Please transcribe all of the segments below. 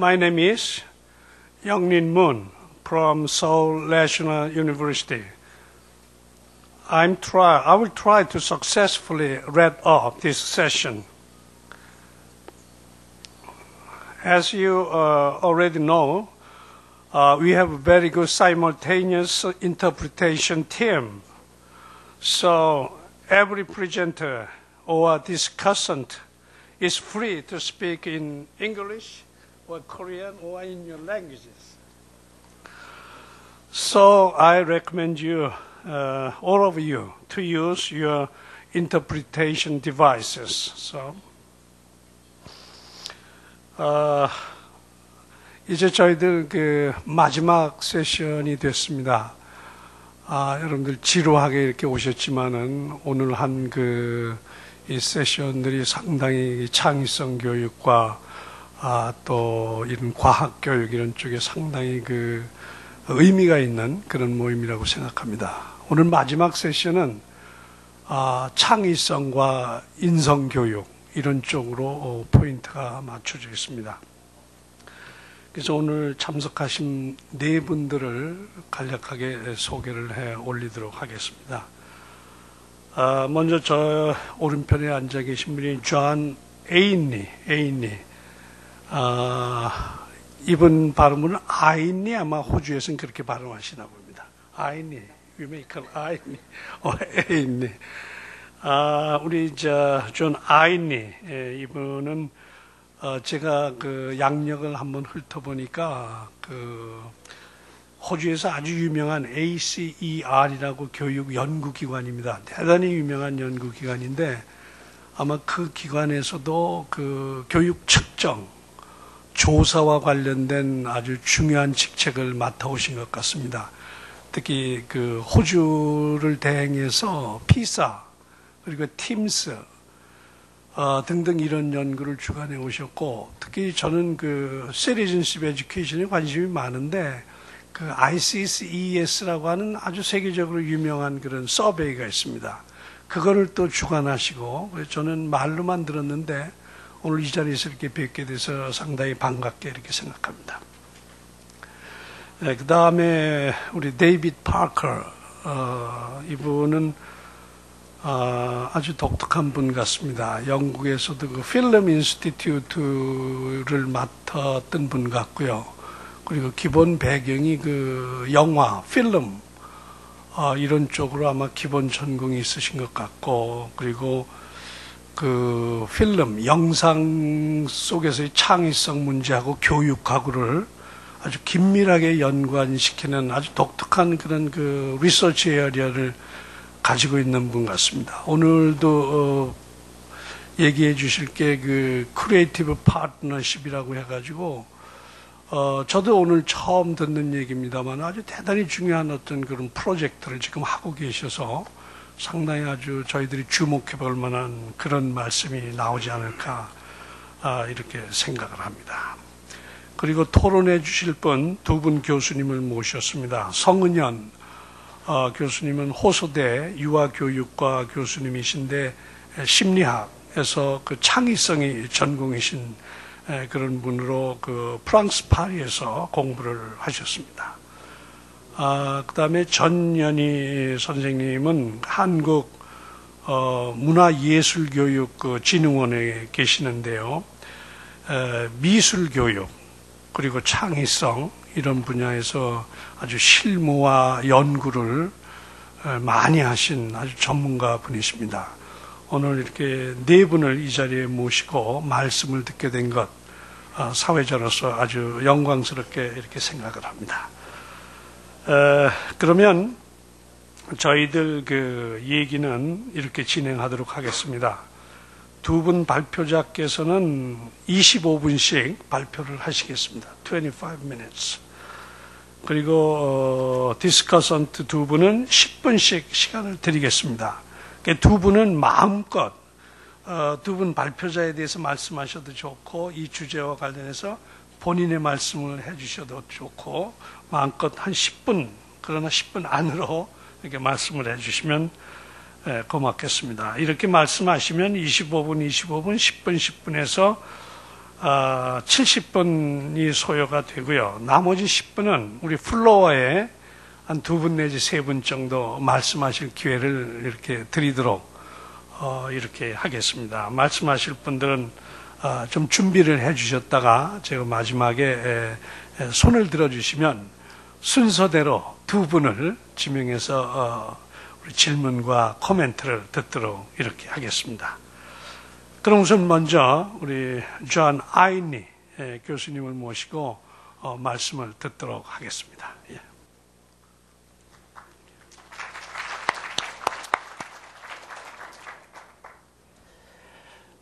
My name is Young-Nin Moon from Seoul National University. I will try to successfully wrap up this session. As you already know, we have a very good simultaneous interpretation team. So every presenter or discussant is free to speak in English or Korean or in your languages. So I recommend you, all of you, to use your interpretation devices. So, 이제 저희들 마지막 세션이 됐습니다. 여러분들 지루하게 이렇게 오셨지만은 오늘 한 이 세션들이 상당히 창의성 교육과 또 이런 과학 교육 이런 쪽에 상당히 의미가 있는 그런 모임이라고 생각합니다. 오늘 마지막 세션은 창의성과 인성 교육 이런 쪽으로 포인트가 맞춰져 있습니다. 그래서 오늘 참석하신 네 분들을 간략하게 소개를 해 올리도록 하겠습니다. 먼저 저 오른편에 앉아 계신 분이 존 에인리. 이분 발음은 아인리, 아마 호주에서는 그렇게 발음하시나 봅니다. 아인리, we may call 아인리, 에인리. 우리 존 아인리, 이분은 제가 양력을 한번 훑어보니까 호주에서 아주 유명한 ACER이라고 교육 연구기관입니다. 대단히 유명한 연구기관인데 아마 그 기관에서도 교육 측정, 조사와 관련된 아주 중요한 직책을 맡아오신 것 같습니다. 특히 호주를 대행해서 피사 그리고 팀스 등등 이런 연구를 주관해 오셨고, 특히 저는 citizenship education에 관심이 많은데 ICSES라고 하는 아주 세계적으로 유명한 그런 서베이가 있습니다. 그거를 또 주관하시고, 저는 말로만 들었는데 오늘 이 자리에서 이렇게 뵙게 돼서 상당히 반갑게 이렇게 생각합니다. 네, 그 다음에 우리 데이비드 파커, 이분은 아주 독특한 분 같습니다. 영국에서도 필름 인스티튜트를 맡았던 분 같고요. 그리고 기본 배경이 영화, 필름, 이런 쪽으로 아마 기본 전공이 있으신 것 같고, 그리고 필름, 영상 속에서의 창의성 문제하고 교육하고를 아주 긴밀하게 연관시키는 아주 독특한 그런 리서치 에어리어를 가지고 있는 분 같습니다. 오늘도 얘기해 주실 게 크리에이티브 파트너십이라고 해가지고 저도 오늘 처음 듣는 얘기입니다만 아주 대단히 중요한 어떤 그런 프로젝트를 지금 하고 계셔서 상당히 아주 저희들이 주목해 볼 만한 그런 말씀이 나오지 않을까 이렇게 생각을 합니다. 그리고 토론해 주실 분, 두 분 교수님을 모셨습니다. 성은현 교수님은 호소대 유아교육과 교수님이신데 심리학에서 창의성이 전공이신 그런 분으로 프랑스 파리에서 공부를 하셨습니다. 그 다음에 전연희 선생님은 한국 문화예술교육진흥원에 계시는데요. 미술교육 그리고 창의성 이런 분야에서 아주 실무와 연구를 많이 하신 아주 전문가 분이십니다. 오늘 이렇게 네 분을 이 자리에 모시고 말씀을 듣게 된 것 사회자로서 아주 영광스럽게 이렇게 생각을 합니다. 그러면 저희들 얘기는 이렇게 진행하도록 하겠습니다. 두 분 발표자께서는 25분씩 발표를 하시겠습니다. 25 minutes. 그리고 디스커선트 두 분은 10분씩 시간을 드리겠습니다. 두 분은 마음껏 두 분 발표자에 대해서 말씀하셔도 좋고 이 주제와 관련해서 본인의 말씀을 해주셔도 좋고 마음껏 한 10분, 그러나 10분 안으로 이렇게 말씀을 해주시면 고맙겠습니다. 이렇게 말씀하시면 25분, 10분, 10분에서 70분이 소요가 되고요. 나머지 10분은 우리 플로어에 한 2분 내지 3분 정도 말씀하실 기회를 이렇게 드리도록 이렇게 하겠습니다. 말씀하실 분들은 좀 준비를 해 주셨다가 제가 마지막에 손을 들어주시면 순서대로 2분을 지명해서 우리 질문과 코멘트를 듣도록 이렇게 하겠습니다. 그럼 우선 먼저 우리 존 아이니 교수님을 모시고 말씀을 듣도록 하겠습니다. 예.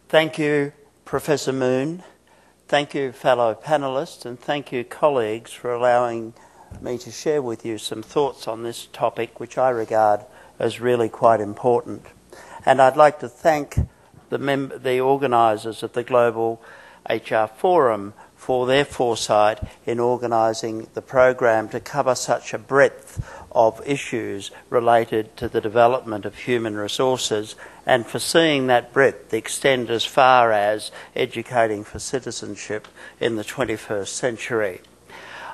Thank you, Professor Moon. Thank you, fellow panelists, and thank you, colleagues, for allowing me to share with you some thoughts on this topic, which I regard as really quite important. And I'd like to thank the organisers of the Global HR Forum for their foresight in organising the program to cover such a breadth of issues related to the development of human resources, and for seeing that breadth extend as far as educating for citizenship in the 21st century.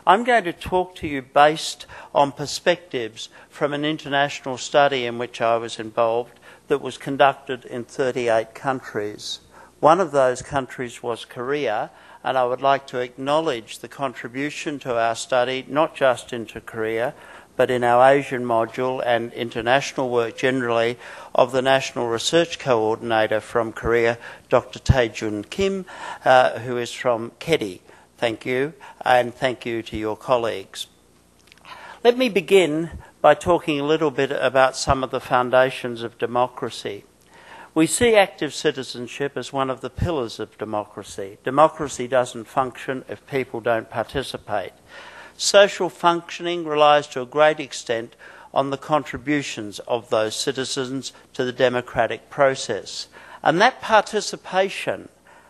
I'm going to talk to you based on perspectives from an international study in which I was involved that was conducted in 38 countries. One of those countries was Korea, and I would like to acknowledge the contribution to our study, not just into Korea, but in our Asian module and international work generally, of the National Research Coordinator from Korea, Dr. Tae-jun Kim, who is from KEDI. Thank you, and thank you to your colleagues. Let me begin by talking a little bit about some of the foundations of democracy. We see active citizenship as one of the pillars of democracy. Democracy doesn't function if people don't participate. Social functioning relies to a great extent on the contributions of those citizens to the democratic process. And that participation,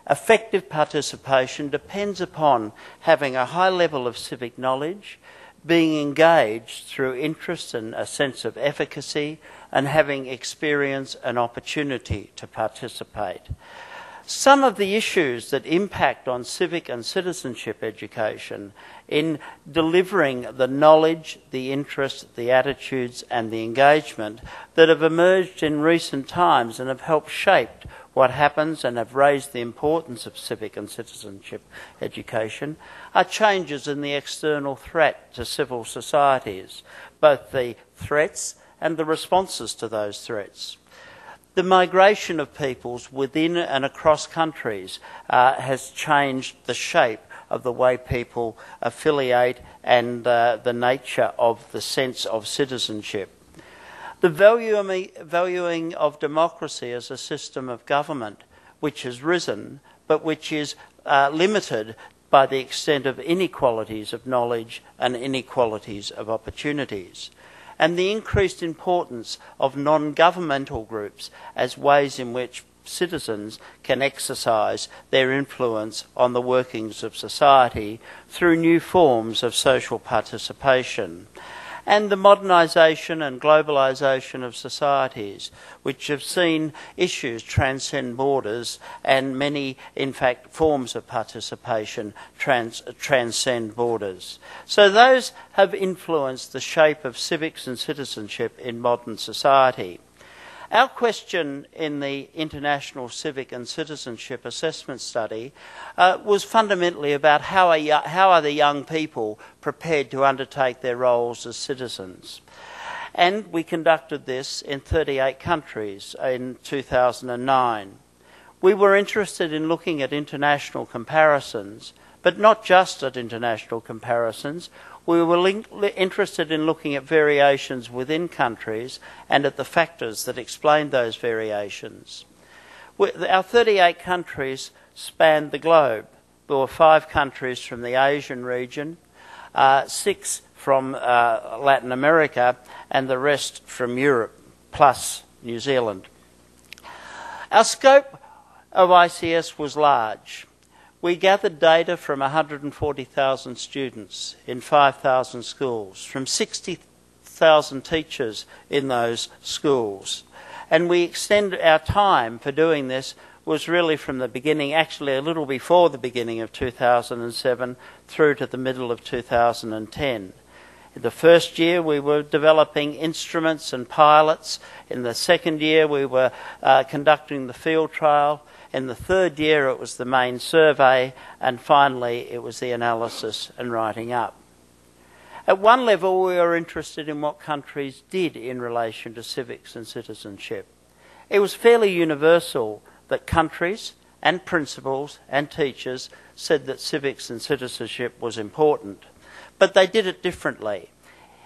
effective participation, depends upon having a high level of civic knowledge, being engaged through interest and a sense of efficacy, and having experience and opportunity to participate. Some of the issues that impact on civic and citizenship education in delivering the knowledge, the interest, the attitudes and the engagement that have emerged in recent times and have helped shape what happens and have raised the importance of civic and citizenship education are changes in the external threat to civil societies, both the threats and the responses to those threats. The migration of peoples within and across countries has changed the shape of the way people affiliate and the nature of the sense of citizenship. The valuing of democracy as a system of government, which has risen, but which is limited by the extent of inequalities of knowledge and inequalities of opportunities, and the increased importance of non-governmental groups as ways in which citizens can exercise their influence on the workings of society through new forms of social participation, and the modernisation and globalisation of societies, which have seen issues transcend borders, and many, in fact, forms of participation transcend borders. So those have influenced the shape of civics and citizenship in modern society. Our question in the International Civic and Citizenship Assessment Study was fundamentally about how are the young people prepared to undertake their roles as citizens. And we conducted this in 38 countries in 2009. We were interested in looking at international comparisons, but not just at international comparisons. We were interested in looking at variations within countries and at the factors that explain those variations. Our 38 countries spanned the globe. There were 5 countries from the Asian region, 6 from Latin America, and the rest from Europe, plus New Zealand. Our scope of ICS was large. We gathered data from 140,000 students in 5,000 schools, from 60,000 teachers in those schools, And we extend our time for doing this was really from the beginning, actually a little before the beginning of 2007 through to the middle of 2010. In the first year we were developing instruments and pilots. In the second year we were conducting the field trial. In the third year it was the main survey, and finally it was the analysis and writing up. At one level we were interested in what countries did in relation to civics and citizenship. It was fairly universal that countries and principals and teachers said that civics and citizenship was important, but they did it differently.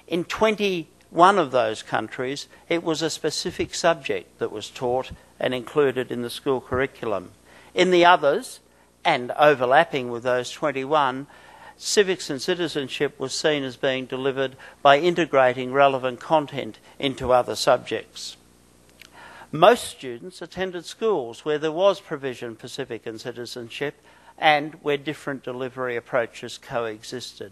In 21 of those countries, it was a specific subject that was taught and included in the school curriculum. In the others, and overlapping with those 21, civics and citizenship was seen as being delivered by integrating relevant content into other subjects. Most students attended schools where there was provision for civic and citizenship and where different delivery approaches coexisted.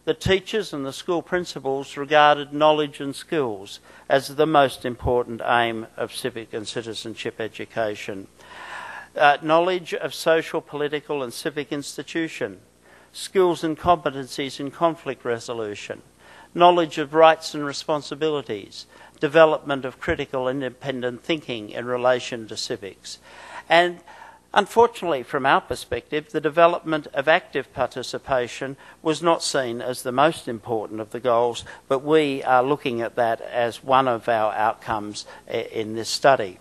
The teachers and the school principals regarded knowledge and skills as the most important aim of civic and citizenship education. Knowledge of social, political and civic institution, skills and competencies in conflict resolution, knowledge of rights and responsibilities, development of critical independent thinking in relation to civics. And unfortunately, from our perspective, the development of active participation was not seen as the most important of the goals, but we are looking at that as one of our outcomes in this study.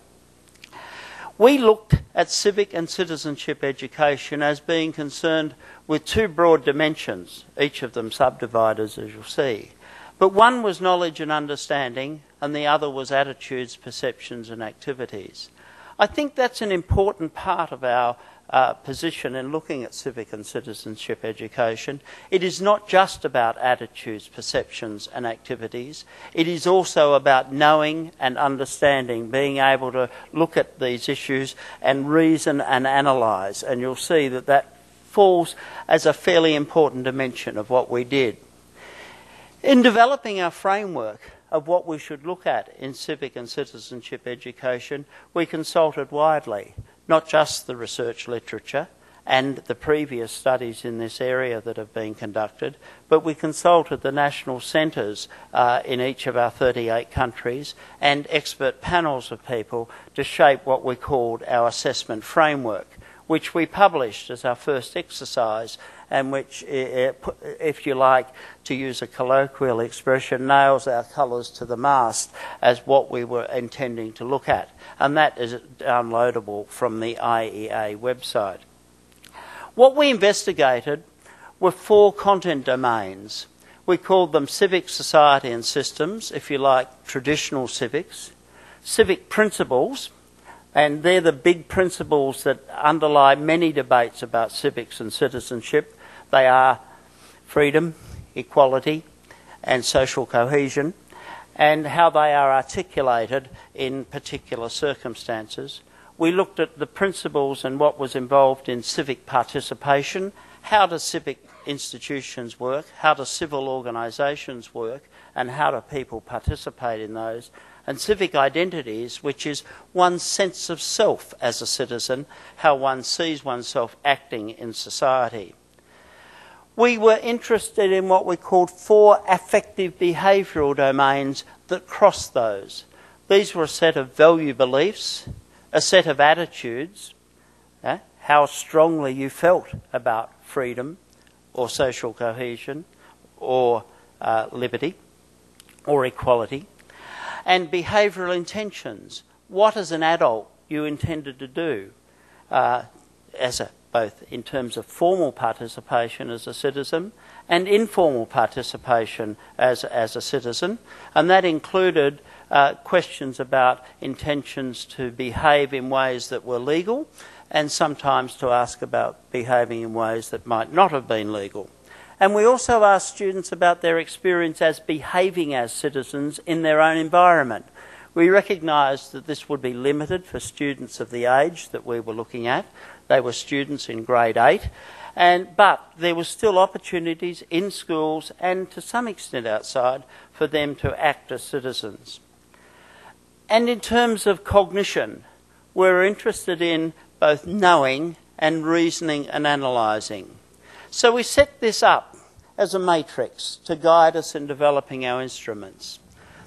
We looked at civic and citizenship education as being concerned with two broad dimensions, each of them subdivided as you'll see. But one was knowledge and understanding, and the other was attitudes, perceptions and activities. I think that's an important part of our position in looking at civic and citizenship education. It is not just about attitudes, perceptions and activities. It is also about knowing and understanding, being able to look at these issues and reason and analyse. And you'll see that that falls as a fairly important dimension of what we did. In developing our framework of what we should look at in civic and citizenship education, we consulted widely, not just the research literature and the previous studies in this area that have been conducted, but we consulted the national centres in each of our 38 countries and expert panels of people to shape what we called our assessment framework, which we published as our first exercise and which, if you like, to use a colloquial expression, nails our colours to the mast as what we were intending to look at. And that is downloadable from the IEA website. What we investigated were 4 content domains. We called them civic, society and systems, if you like, traditional civics, civic principles, and they're the big principles that underlie many debates about civics and citizenship. They are freedom, equality and social cohesion, and how they are articulated in particular circumstances. We looked at the principles and what was involved in civic participation. How do civic institutions work? How do civil organisations work? And how do people participate in those? And civic identities, which is one's sense of self as a citizen, how one sees oneself acting in society. We were interested in what we called 4 affective behavioural domains that crossed those. These were a set of value beliefs, a set of attitudes, how strongly you felt about freedom or social cohesion or liberty or equality, and behavioural intentions. What as an adult you intended to do both in terms of formal participation as a citizen and informal participation as a citizen. And that included questions about intentions to behave in ways that were legal and sometimes to ask about behaving in ways that might not have been legal. And we also asked students about their experience as behaving as citizens in their own environment. We recognised that this would be limited for students of the age that we were looking at. They were students in grade 8, but there were still opportunities in schools and to some extent outside for them to act as citizens. And in terms of cognition, we're interested in both knowing and reasoning and analysing. So we set this up as a matrix to guide us in developing our instruments.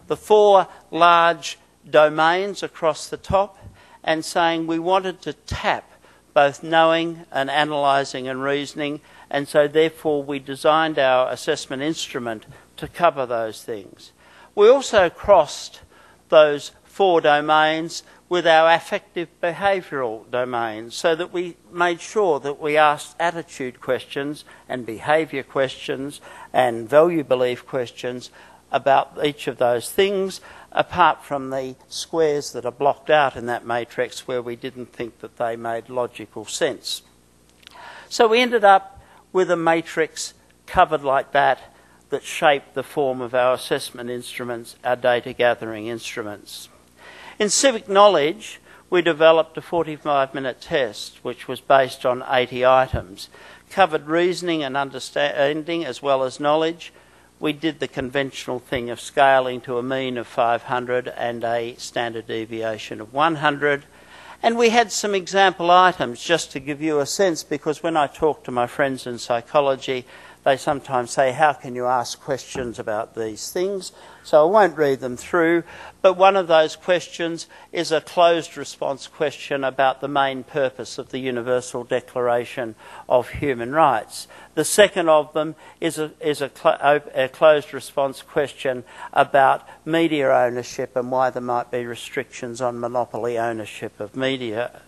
The 4 large domains across the top, and saying we wanted to tap both knowing and analysing and reasoning, and so therefore we designed our assessment instrument to cover those things. We also crossed those 4 domains with our affective behavioural domains, so that we made sure that we asked attitude questions and behaviour questions and value belief questions about each of those things, apart from the squares that are blocked out in that matrix where we didn't think that they made logical sense. So we ended up with a matrix covered like that shaped the form of our assessment instruments, our data gathering instruments. In civic knowledge, we developed a 45-minute test which was based on 80 items, covered reasoning and understanding as well as knowledge. We did the conventional thing of scaling to a mean of 500 and a standard deviation of 100. And we had some example items just to give you a sense, because when I talk to my friends in psychology, they sometimes say, how can you ask questions about these things? So I won't read them through, but one of those questions is a closed response question about the main purpose of the Universal Declaration of Human Rights. The second of them is a closed response question about media ownership and why there might be restrictions on monopoly ownership of media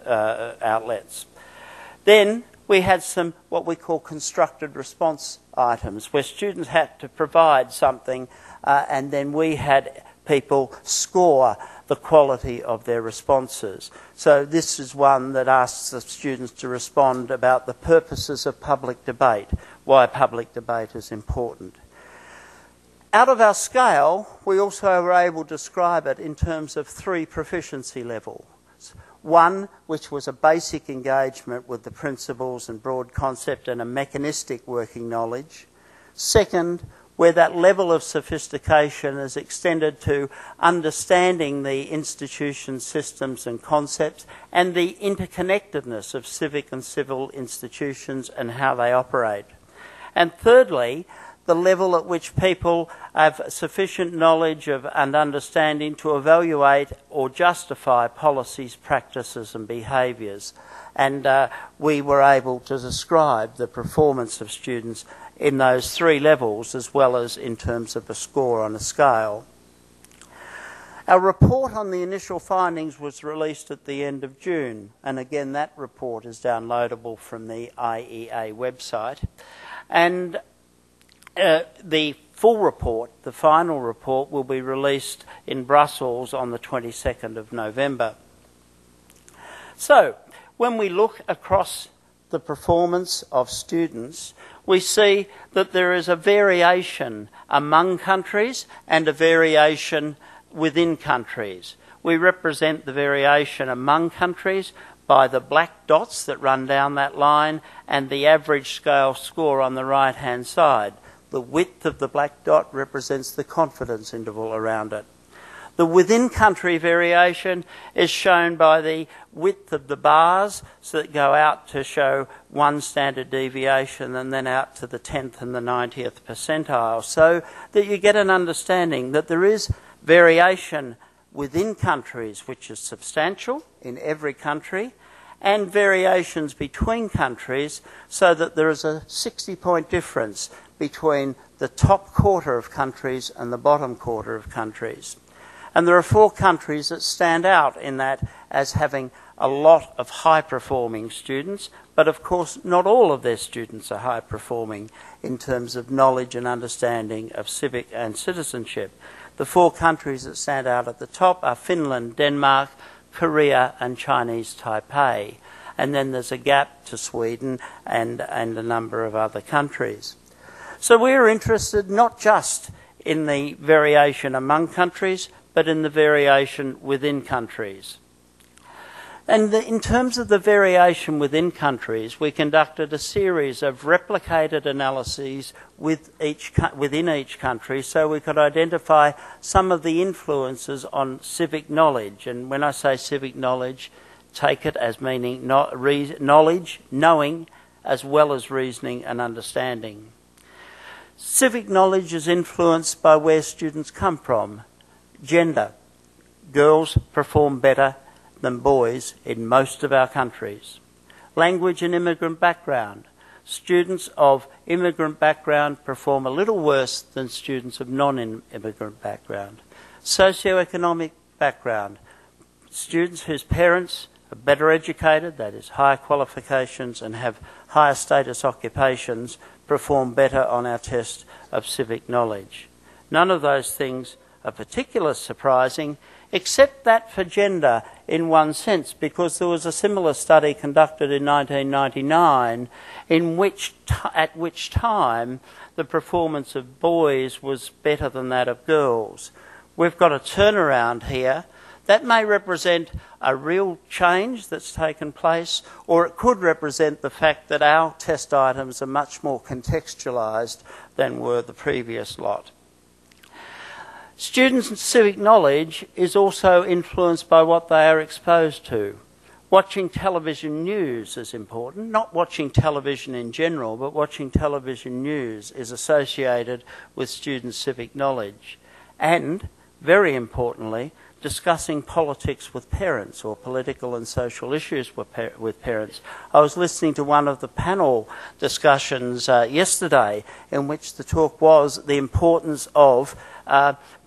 outlets. Then we had some what we call constructed response items, where students had to provide something and then we had people score the quality of their responses. So this is one that asks the students to respond about the purposes of public debate, why public debate is important. Out of our scale, we also were able to describe it in terms of 3 proficiency levels. One, which was a basic engagement with the principles and broad concept and a mechanistic working knowledge. Second, where that level of sophistication is extended to understanding the institution systems and concepts and the interconnectedness of civic and civil institutions and how they operate. And thirdly, the level at which people have sufficient knowledge of and understanding to evaluate or justify policies, practices and behaviours. And we were able to describe the performance of students in those 3 levels, as well as in terms of a score on a scale. Our report on the initial findings was released at the end of June, and again that report is downloadable from the IEA website. And the full report, the final report, will be released in Brussels on the 22nd of November. So, when we look across the performance of students, we see that there is a variation among countries and a variation within countries. We represent the variation among countries by the black dots that run down that line and the average scale score on the right-hand side. The width of the black dot represents the confidence interval around it. The within-country variation is shown by the width of the bars, so that go out to show 1 standard deviation and then out to the 10th and the 90th percentile, so that you get an understanding that there is variation within countries which is substantial in every country, and variations between countries, so that there is a 60-point difference between the top quarter of countries and the bottom quarter of countries. And there are 4 countries that stand out in that as having a lot of high-performing students, but of course not all of their students are high-performing in terms of knowledge and understanding of civic and citizenship. The 4 countries that stand out at the top are Finland, Denmark, Korea and Chinese Taipei. And then there's a gap to Sweden and a number of other countries. So we're interested not just in the variation among countries, but in the variation within countries. And in terms of the variation within countries, we conducted a series of replicated analyses within each country so we could identify some of the influences on civic knowledge. And when I say civic knowledge, take it as meaning knowledge, knowing, as well as reasoning and understanding. Civic knowledge is influenced by where students come from. Gender. Girls perform better than boys in most of our countries. Language and immigrant background. Students of immigrant background perform a little worse than students of non-immigrant background. Socioeconomic background. Students whose parents are better educated, that is, higher qualifications and have higher status occupations, perform better on our test of civic knowledge. None of those things are particularly surprising, except that for gender in one sense, because there was a similar study conducted in 1999 at which time the performance of boys was better than that of girls. We've got a turnaround here. That may represent a real change that's taken place, or it could represent the fact that our test items are much more contextualised than were the previous lot. Students' civic knowledge is also influenced by what they are exposed to. Watching television news is important. Not watching television in general, but watching television news is associated with students' civic knowledge. And, very importantly, discussing politics with parents or political and social issues with parents. I was listening to one of the panel discussions yesterday in which the talk was the importance of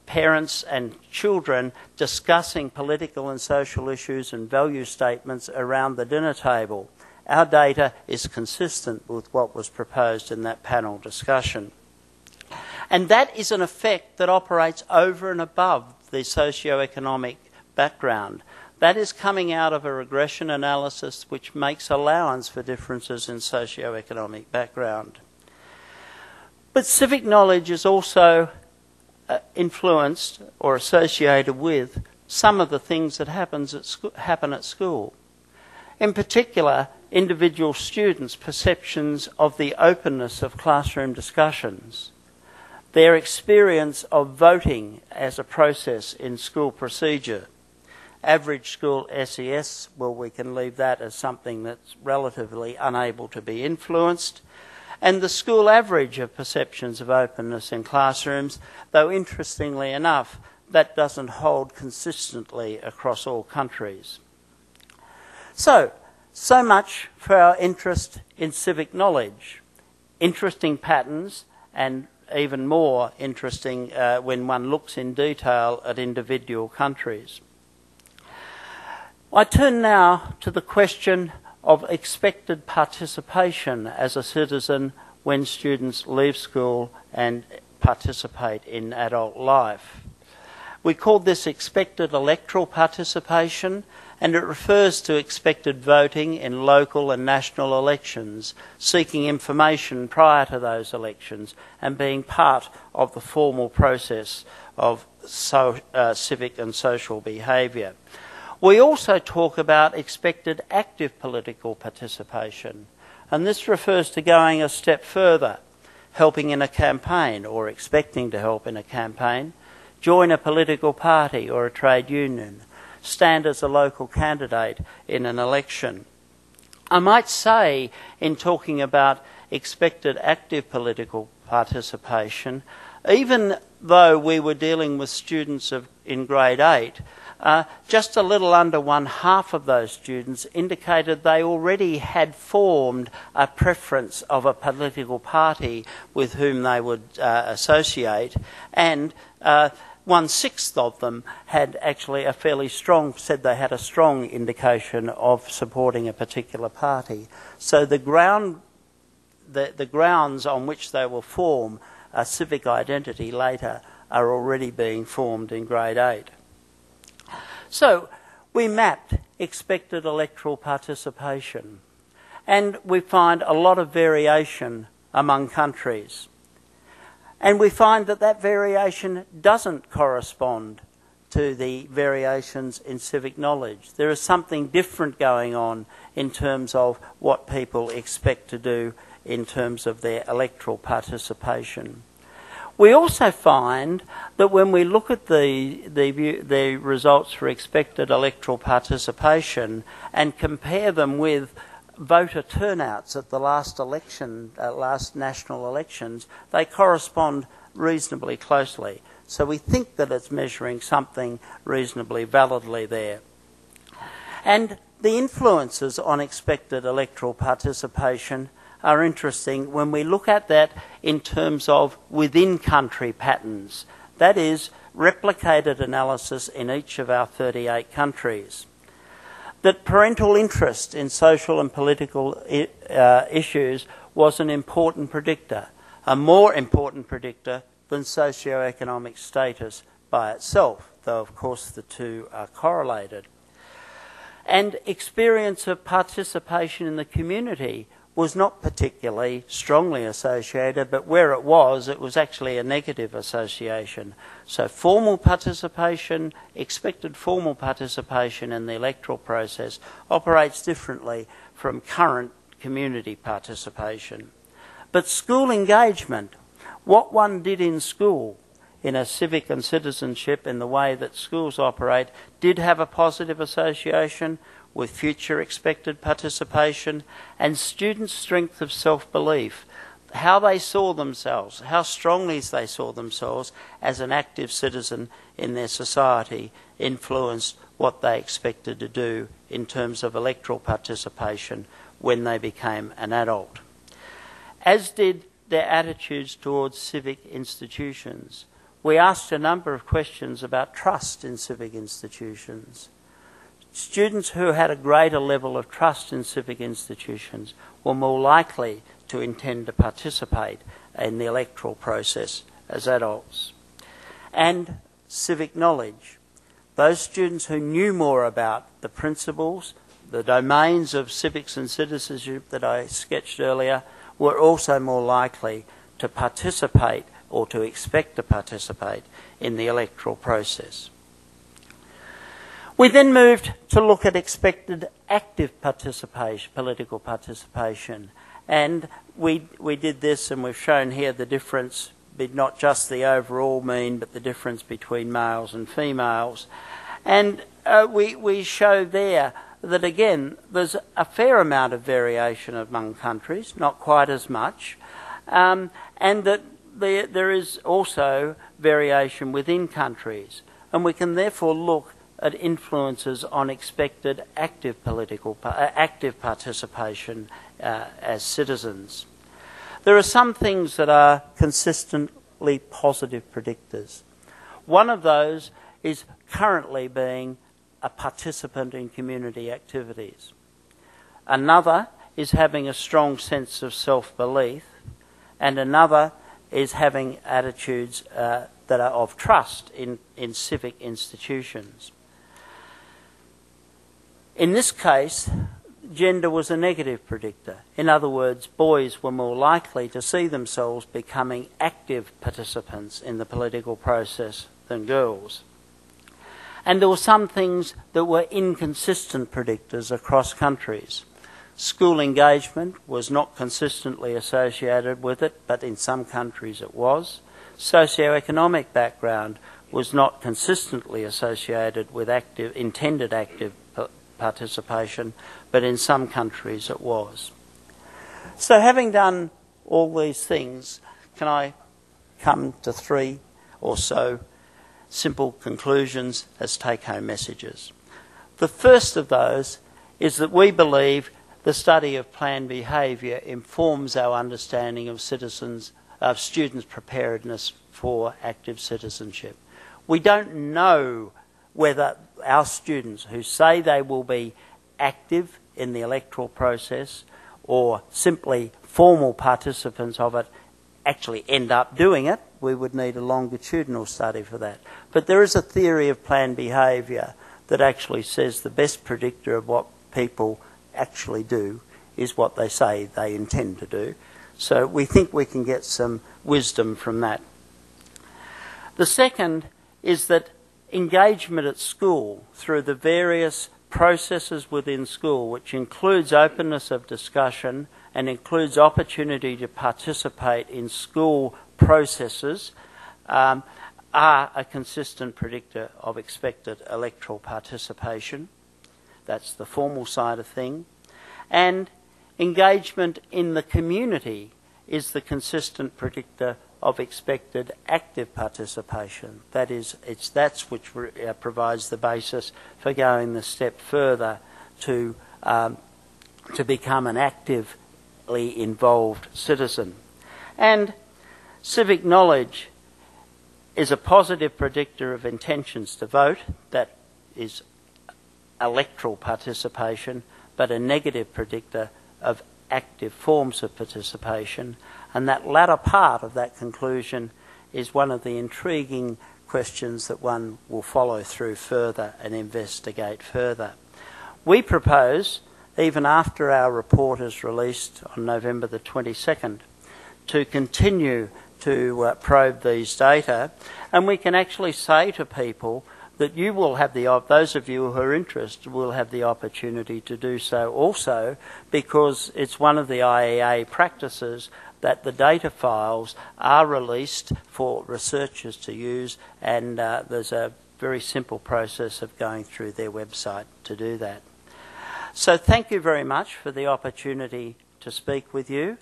parents and children discussing political and social issues and value statements around the dinner table. Our data is consistent with what was proposed in that panel discussion. And that is an effect that operates over and above the socio-economic background. That is coming out of a regression analysis which makes allowance for differences in socio-economic background. But civic knowledge is also influenced or associated with some of the things that happen at school. In particular, individual students' perceptions of the openness of classroom discussions, their experience of voting as a process in school procedure. Average school SES, well, we can leave that as something that's relatively unable to be influenced. And the school average of perceptions of openness in classrooms, though interestingly enough, that doesn't hold consistently across all countries. So much for our interest in civic knowledge. Interesting patterns, and even more interesting when one looks in detail at individual countries. I turn now to the question of expected participation as a citizen when students leave school and participate in adult life. We call this expected electoral participation, and it refers to expected voting in local and national elections, seeking information prior to those elections and being part of the formal process of civic and social behaviour. We also talk about expected active political participation, and this refers to going a step further, helping in a campaign or expecting to help in a campaign, join a political party or a trade union, stand as a local candidate in an election. I might say, in talking about expected active political participation, even though we were dealing with students in grade 8, just a little under 1/2 of those students indicated they already had formed a preference of a political party with whom they would associate, and 1/6 of them had actually said they had a strong indication of supporting a particular party. So the grounds on which they will form a civic identity later are already being formed in grade 8. So we mapped expected electoral participation, and we find a lot of variation among countries. And we find that variation doesn't correspond to the variations in civic knowledge. There is something different going on in terms of what people expect to do in terms of their electoral participation. We also find that when we look at the results for expected electoral participation and compare them with voter turnouts at the last national elections, they correspond reasonably closely. So we think that it's measuring something reasonably validly there. And the influences on expected electoral participation are interesting when we look at that in terms of within-country patterns. That is, replicated analysis in each of our 38 countries. That parental interest in social and political issues was an important predictor, a more important predictor than socioeconomic status by itself, though of course the two are correlated. And experience of participation in the community was not particularly strongly associated, but where it was actually a negative association. So formal participation, expected formal participation in the electoral process operates differently from current community participation. But school engagement, what one did in school, in a civic and citizenship in the way that schools operate, did have a positive association with future expected participation and students' strength of self-belief, how they saw themselves, how strongly they saw themselves as an active citizen in their society influenced what they expected to do in terms of electoral participation when they became an adult. As did their attitudes towards civic institutions. We asked a number of questions about trust in civic institutions. Students who had a greater level of trust in civic institutions were more likely to intend to participate in the electoral process as adults. And civic knowledge. Those students who knew more about the principles, the domains of civics and citizenship that I sketched earlier, were also more likely to participate or to expect to participate in the electoral process. We then moved to look at expected active participation, political participation. And we did this, and we've shown here the difference, not just the overall mean, but the difference between males and females. And we show there that, again, there's a fair amount of variation among countries, not quite as much, and that there is also variation within countries. And we can therefore look at influences on expected active participation as citizens. There are some things that are consistently positive predictors. One of those is currently being a participant in community activities. Another is having a strong sense of self-belief, and another is having attitudes that are of trust in civic institutions. In this case, gender was a negative predictor. In other words, boys were more likely to see themselves becoming active participants in the political process than girls. And there were some things that were inconsistent predictors across countries. School engagement was not consistently associated with it, but in some countries it was. Socioeconomic background was not consistently associated with intended active participation, but in some countries it was. So having done all these things, can I come to 3 or so simple conclusions as take-home messages? The first of those is that we believe the study of planned behaviour informs our understanding of students' preparedness for active citizenship. We don't know whether our students who say they will be active in the electoral process or simply formal participants of it actually end up doing it. We would need a longitudinal study for that. But there is a theory of planned behaviour that actually says the best predictor of what people actually do is what they say they intend to do. So we think we can get some wisdom from that. The second is that engagement at school through the various processes within school, which includes openness of discussion and includes opportunity to participate in school processes, are a consistent predictor of expected electoral participation. That's the formal side of thing. And engagement in the community is the consistent predictor of expected active participation. That is, that's which provides the basis for going the step further to become an actively involved citizen. And civic knowledge is a positive predictor of intentions to vote. That is electoral participation, but a negative predictor of active forms of participation. And that latter part of that conclusion is one of the intriguing questions that one will follow through further and investigate further. We propose, even after our report is released on November the 22nd, to continue to probe these data, and we can actually say to people that you will have those of you who are interested will have the opportunity to do so also, because it's one of the IEA practices that the data files are released for researchers to use, and there's a very simple process of going through their website to do that. So thank you very much for the opportunity to speak with you.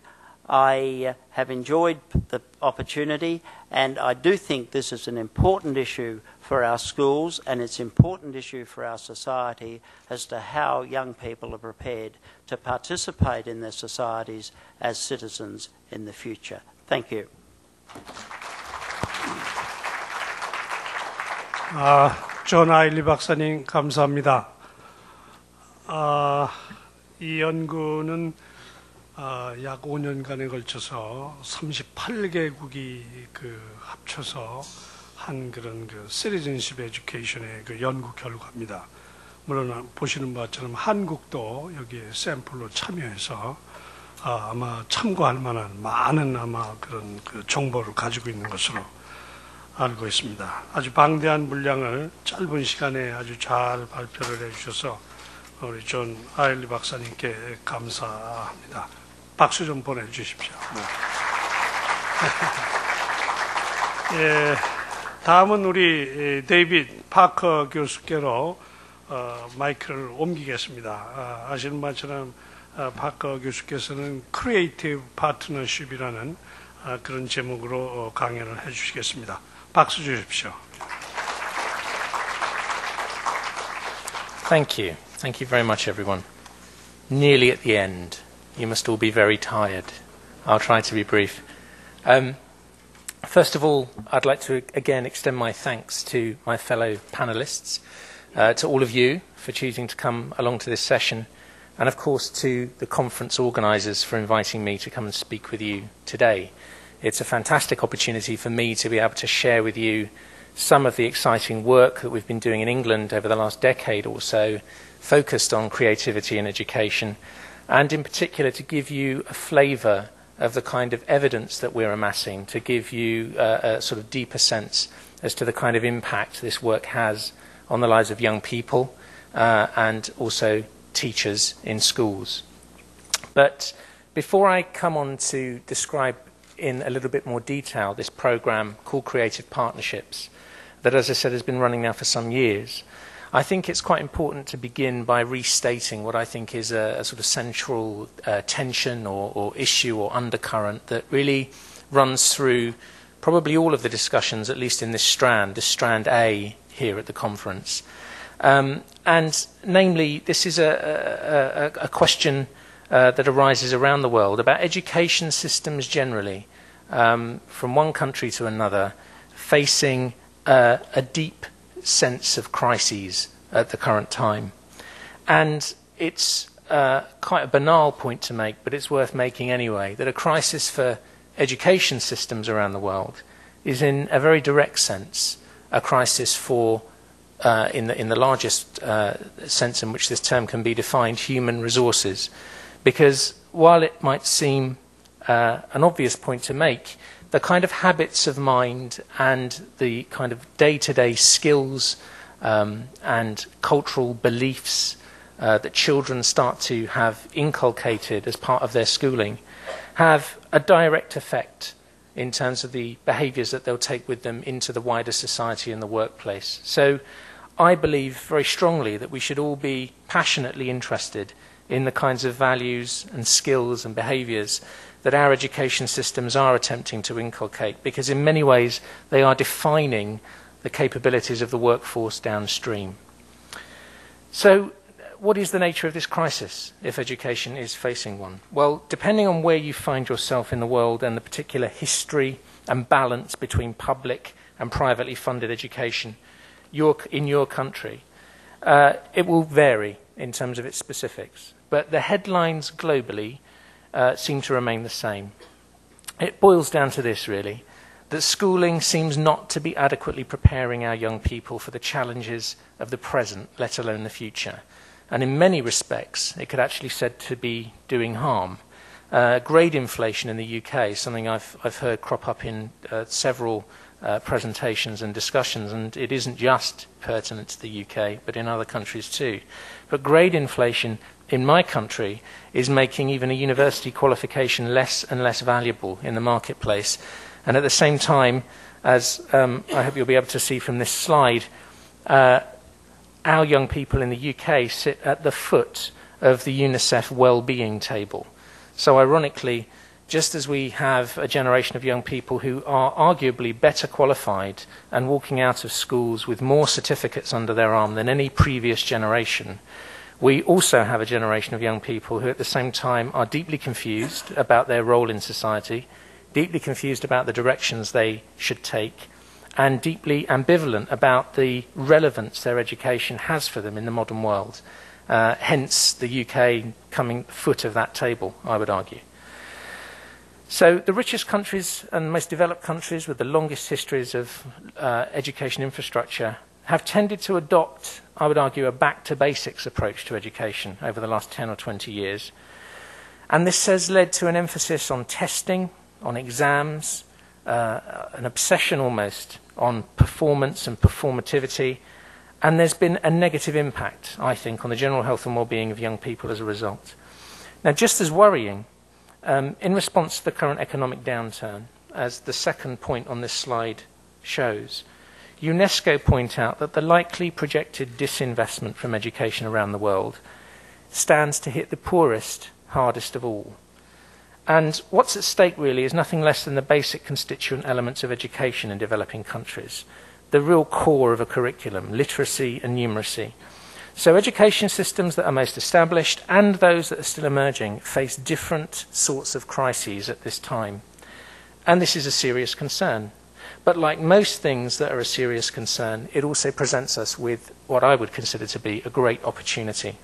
I have enjoyed the opportunity, and I do think this is an important issue for our schools, and it's an important issue for our society as to how young people are prepared to participate in their societies as citizens in the future. Thank you. 존 아일리 박사님 감사합니다. 이 연구는 약 5년간에 걸쳐서 38개국이 합쳐서 한 그런 시티즌십 에듀케이션의 연구 결과입니다. 물론 보시는 바처럼 한국도 여기에 샘플로 참여해서 아마 참고할 만한 많은 아마 그런 정보를 가지고 있는 것으로 알고 있습니다. 아주 방대한 분량을 짧은 시간에 아주 잘 발표를 해주셔서 우리 존 아일리 박사님께 감사합니다. 박수 좀 보내주십시오. 예, 다음은 우리 데이빗 파커 교수께로 마이크를 옮기겠습니다. 아시는 바처럼 파커 교수께서는 크리에이티브 파트너십이라는 그런 제목으로 강연을 해주시겠습니다. 박수 주십시오. Thank you. Thank you very much, everyone. Nearly at the end. You must all be very tired. I'll try to be brief. First of all, I'd like to again extend my thanks to my fellow panelists, to all of you for choosing to come along to this session, and of course to the conference organisers for inviting me to come and speak with you today. It's a fantastic opportunity for me to be able to share with you some of the exciting work that we've been doing in England over the last decade or so, focused on creativity and education, and in particular to give you a flavour of the kind of evidence that we're amassing, to give you a sort of deeper sense as to the kind of impact this work has on the lives of young people and also teachers in schools. But before I come on to describe in a little bit more detail this programme called Creative Partnerships, that, as I said, has been running now for some years, I think it's quite important to begin by restating what I think is a sort of central tension or issue or undercurrent that really runs through probably all of the discussions, at least in this strand A here at the conference. And namely, this is a question that arises around the world about education systems generally, from one country to another, facing a deep sense of crises at the current time. And it's quite a banal point to make, but it's worth making anyway, that a crisis for education systems around the world is in a very direct sense a crisis for, in the largest sense in which this term can be defined, human resources. Because while it might seem an obvious point to make, the kind of habits of mind and the kind of day-to-day skills and cultural beliefs that children start to have inculcated as part of their schooling have a direct effect in terms of the behaviours that they'll take with them into the wider society and the workplace. So I believe very strongly that we should all be passionately interested in the kinds of values and skills and behaviours that our education systems are attempting to inculcate, because in many ways they are defining the capabilities of the workforce downstream. So what is the nature of this crisis, if education is facing one? Well, depending on where you find yourself in the world and the particular history and balance between public and privately funded education in your country, it will vary in terms of its specifics. But the headlines globally seem to remain the same. It boils down to this, really, that schooling seems not to be adequately preparing our young people for the challenges of the present, let alone the future. And in many respects, it could actually be said to be doing harm. Grade inflation in the UK, something I've heard crop up in several presentations and discussions, and it isn't just pertinent to the UK, but in other countries too. But grade inflation in my country is making even a university qualification less and less valuable in the marketplace. And at the same time, as I hope you'll be able to see from this slide, our young people in the UK sit at the foot of the UNICEF well-being table. So ironically, just as we have a generation of young people who are arguably better qualified and walking out of schools with more certificates under their arm than any previous generation, we also have a generation of young people who at the same time are deeply confused about their role in society, deeply confused about the directions they should take, and deeply ambivalent about the relevance their education has for them in the modern world. Hence the UK coming foot of that table, I would argue. So the richest countries and most developed countries with the longest histories of education infrastructure have tended to adopt, I would argue, a back-to-basics approach to education over the last 10 or 20 years. And this has led to an emphasis on testing, on exams, an obsession almost on performance and performativity, and there's been a negative impact, I think, on the general health and well-being of young people as a result. Now, just as worrying, in response to the current economic downturn, as the second point on this slide shows, UNESCO point out that the likely projected disinvestment from education around the world stands to hit the poorest hardest of all. And what's at stake really is nothing less than the basic constituent elements of education in developing countries, the real core of a curriculum, literacy and numeracy. So education systems that are most established and those that are still emerging face different sorts of crises at this time. And this is a serious concern. But like most things that are a serious concern, it also presents us with what I would consider to be a great opportunity.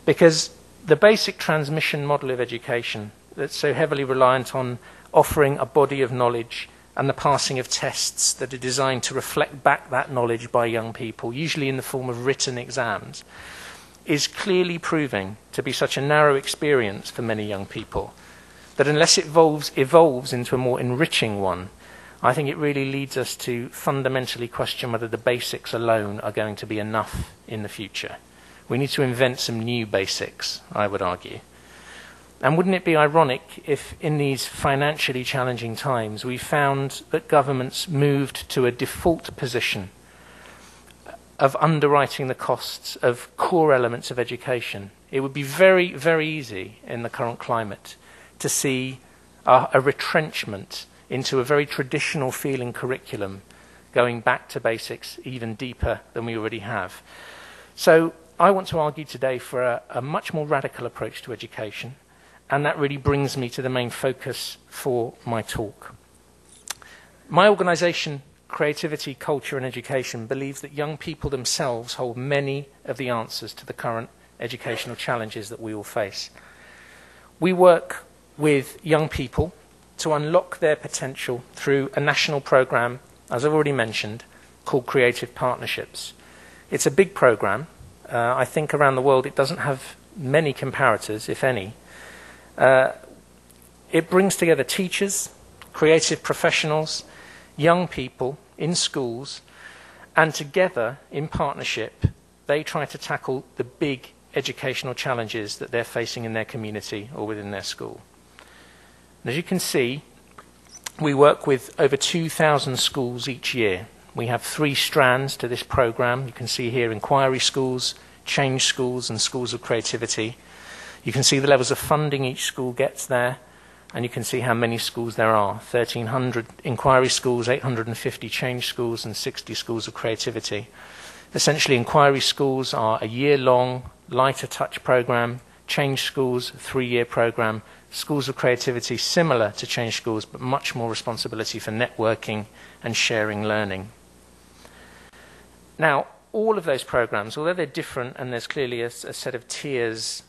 Because the basic transmission model of education that's so heavily reliant on offering a body of knowledge and the passing of tests that are designed to reflect back that knowledge by young people, usually in the form of written exams, is clearly proving to be such a narrow experience for many young people that unless it evolves into a more enriching one, I think it really leads us to fundamentally question whether the basics alone are going to be enough in the future. We need to invent some new basics, I would argue. And wouldn't it be ironic if in these financially challenging times we found that governments moved to a default position of underwriting the costs of core elements of education? It would be very, very easy in the current climate to see a retrenchment into a very traditional feeling curriculum, going back to basics even deeper than we already have. So I want to argue today for a much more radical approach to education, and that really brings me to the main focus for my talk. My organisation, Creativity, Culture and Education, believes that young people themselves hold many of the answers to the current educational challenges that we all face. We work with young people to unlock their potential through a national programme, as I've already mentioned, called Creative Partnerships. It's a big programme. I think around the world it doesn't have many comparators, if any. It brings together teachers, creative professionals, young people in schools, and together, in partnership, they try to tackle the big educational challenges that they're facing in their community or within their school. And as you can see, we work with over 2,000 schools each year. We have 3 strands to this program. You can see here inquiry schools, change schools, and schools of creativity. You can see the levels of funding each school gets there, and you can see how many schools there are. 1,300 inquiry schools, 850 change schools, and 60 schools of creativity. Essentially, inquiry schools are a year-long, lighter touch program. Change schools, a 3-year program. Schools of creativity, similar to change schools, but much more responsibility for networking and sharing learning. Now, all of those programs, although they're different and there's clearly a set of tiers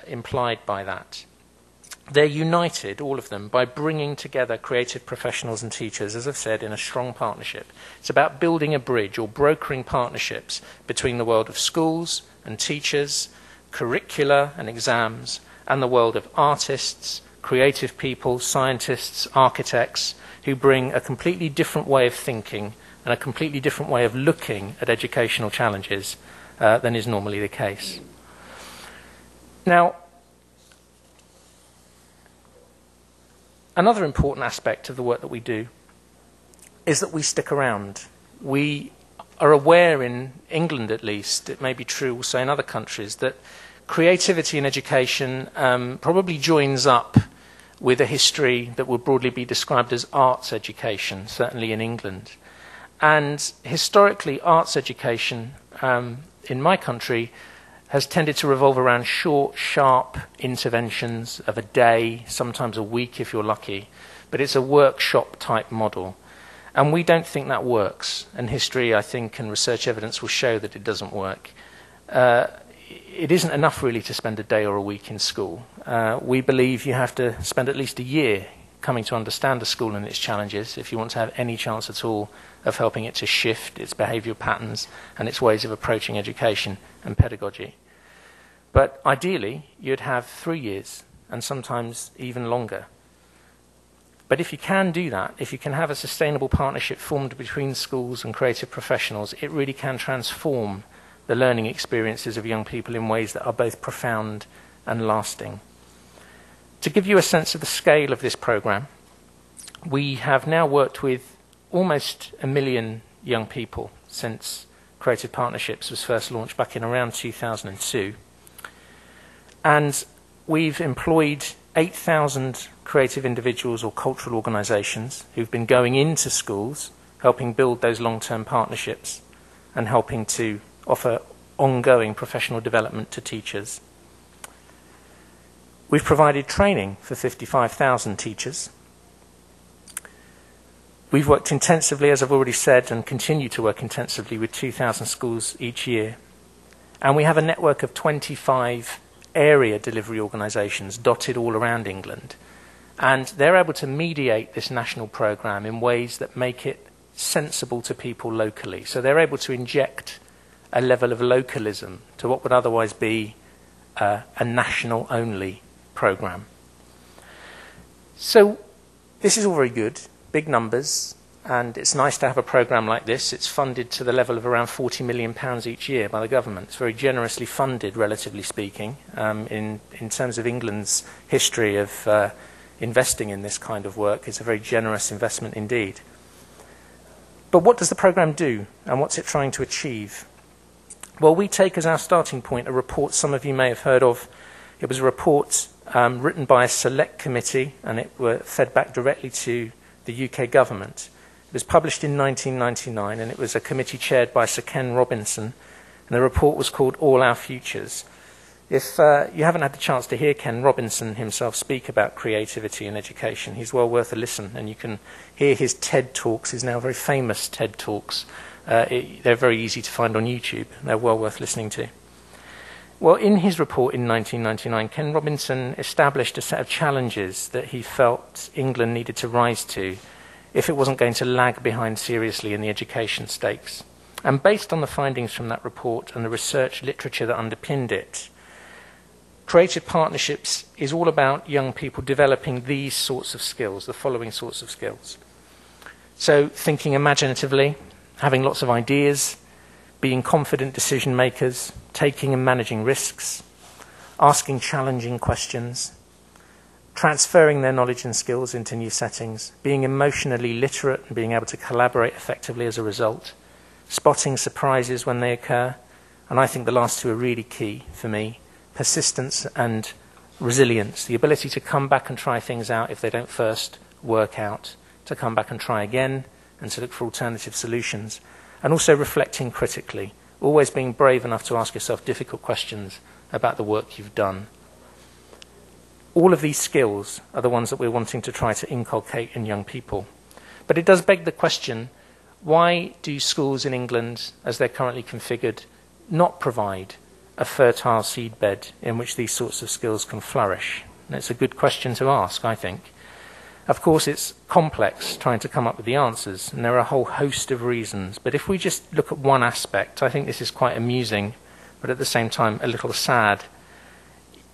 implied by that, they're united, all of them, by bringing together creative professionals and teachers, as I've said, in a strong partnership. It's about building a bridge or brokering partnerships between the world of schools and teachers, curricula and exams, and the world of artists, creative people, scientists, architects, who bring a completely different way of thinking and a completely different way of looking at educational challenges than is normally the case. Now, another important aspect of the work that we do is that we stick around. We are aware, in England at least, it may be true also in other countries, that creativity in education probably joins up with a history that would broadly be described as arts education, certainly in England. And historically, arts education in my country has tended to revolve around short, sharp interventions of a day, sometimes a week if you're lucky, but it's a workshop-type model. And we don't think that works. And history, I think, and research evidence will show that it doesn't work. It isn't enough, really, to spend a day or a week in school. We believe you have to spend at least a year coming to understand a school and its challenges if you want to have any chance at all of helping it to shift its behaviour patterns and its ways of approaching education and pedagogy. But ideally, you'd have 3 years, and sometimes even longer. But if you can do that, if you can have a sustainable partnership formed between schools and creative professionals, it really can transform the learning experiences of young people in ways that are both profound and lasting. To give you a sense of the scale of this program, we have now worked with almost 1 million young people since Creative Partnerships was first launched back in around 2002. And we've employed 8,000 creative individuals or cultural organisations who've been going into schools, helping build those long-term partnerships and helping to offer ongoing professional development to teachers. We've provided training for 55,000 teachers. We've worked intensively, as I've already said, and continue to work intensively with 2,000 schools each year. And we have a network of 25 area delivery organisations dotted all around England. And they're able to mediate this national programme in ways that make it sensible to people locally. So they're able to inject a level of localism to what would otherwise be a national-only programme. So this is all very good, big numbers, and it's nice to have a programme like this. It's funded to the level of around £40 million each year by the government. It's very generously funded, relatively speaking, in terms of England's history of investing in this kind of work. It's a very generous investment indeed. But what does the programme do, and what's it trying to achieve? Well, we take as our starting point a report some of you may have heard of. It was a report written by a select committee, and it was fed back directly to the UK government. It was published in 1999, and it was a committee chaired by Sir Ken Robinson, and the report was called All Our Futures. If you haven't had the chance to hear Ken Robinson himself speak about creativity in education, he's well worth a listen, and you can hear his TED Talks, his now very famous TED Talks. They're very easy to find on YouTube. They're well worth listening to. Well, in his report in 1999, Ken Robinson established a set of challenges that he felt England needed to rise to if it wasn't going to lag behind seriously in the education stakes. And based on the findings from that report and the research literature that underpinned it, creative partnerships is all about young people developing these sorts of skills, the following sorts of skills. So thinking imaginatively, having lots of ideas, being confident decision makers, taking and managing risks, asking challenging questions, transferring their knowledge and skills into new settings, being emotionally literate and being able to collaborate effectively as a result, spotting surprises when they occur, and I think the last two are really key for me, persistence and resilience, the ability to come back and try things out if they don't first work out, to come back and try again and to look for alternative solutions, and also reflecting critically, always being brave enough to ask yourself difficult questions about the work you've done. All of these skills are the ones that we're wanting to try to inculcate in young people. But it does beg the question, why do schools in England, as they're currently configured, not provide a fertile seedbed in which these sorts of skills can flourish? And it's a good question to ask, I think. Of course, it's complex trying to come up with the answers, and there are a whole host of reasons. But if we just look at one aspect, I think this is quite amusing, but at the same time a little sad.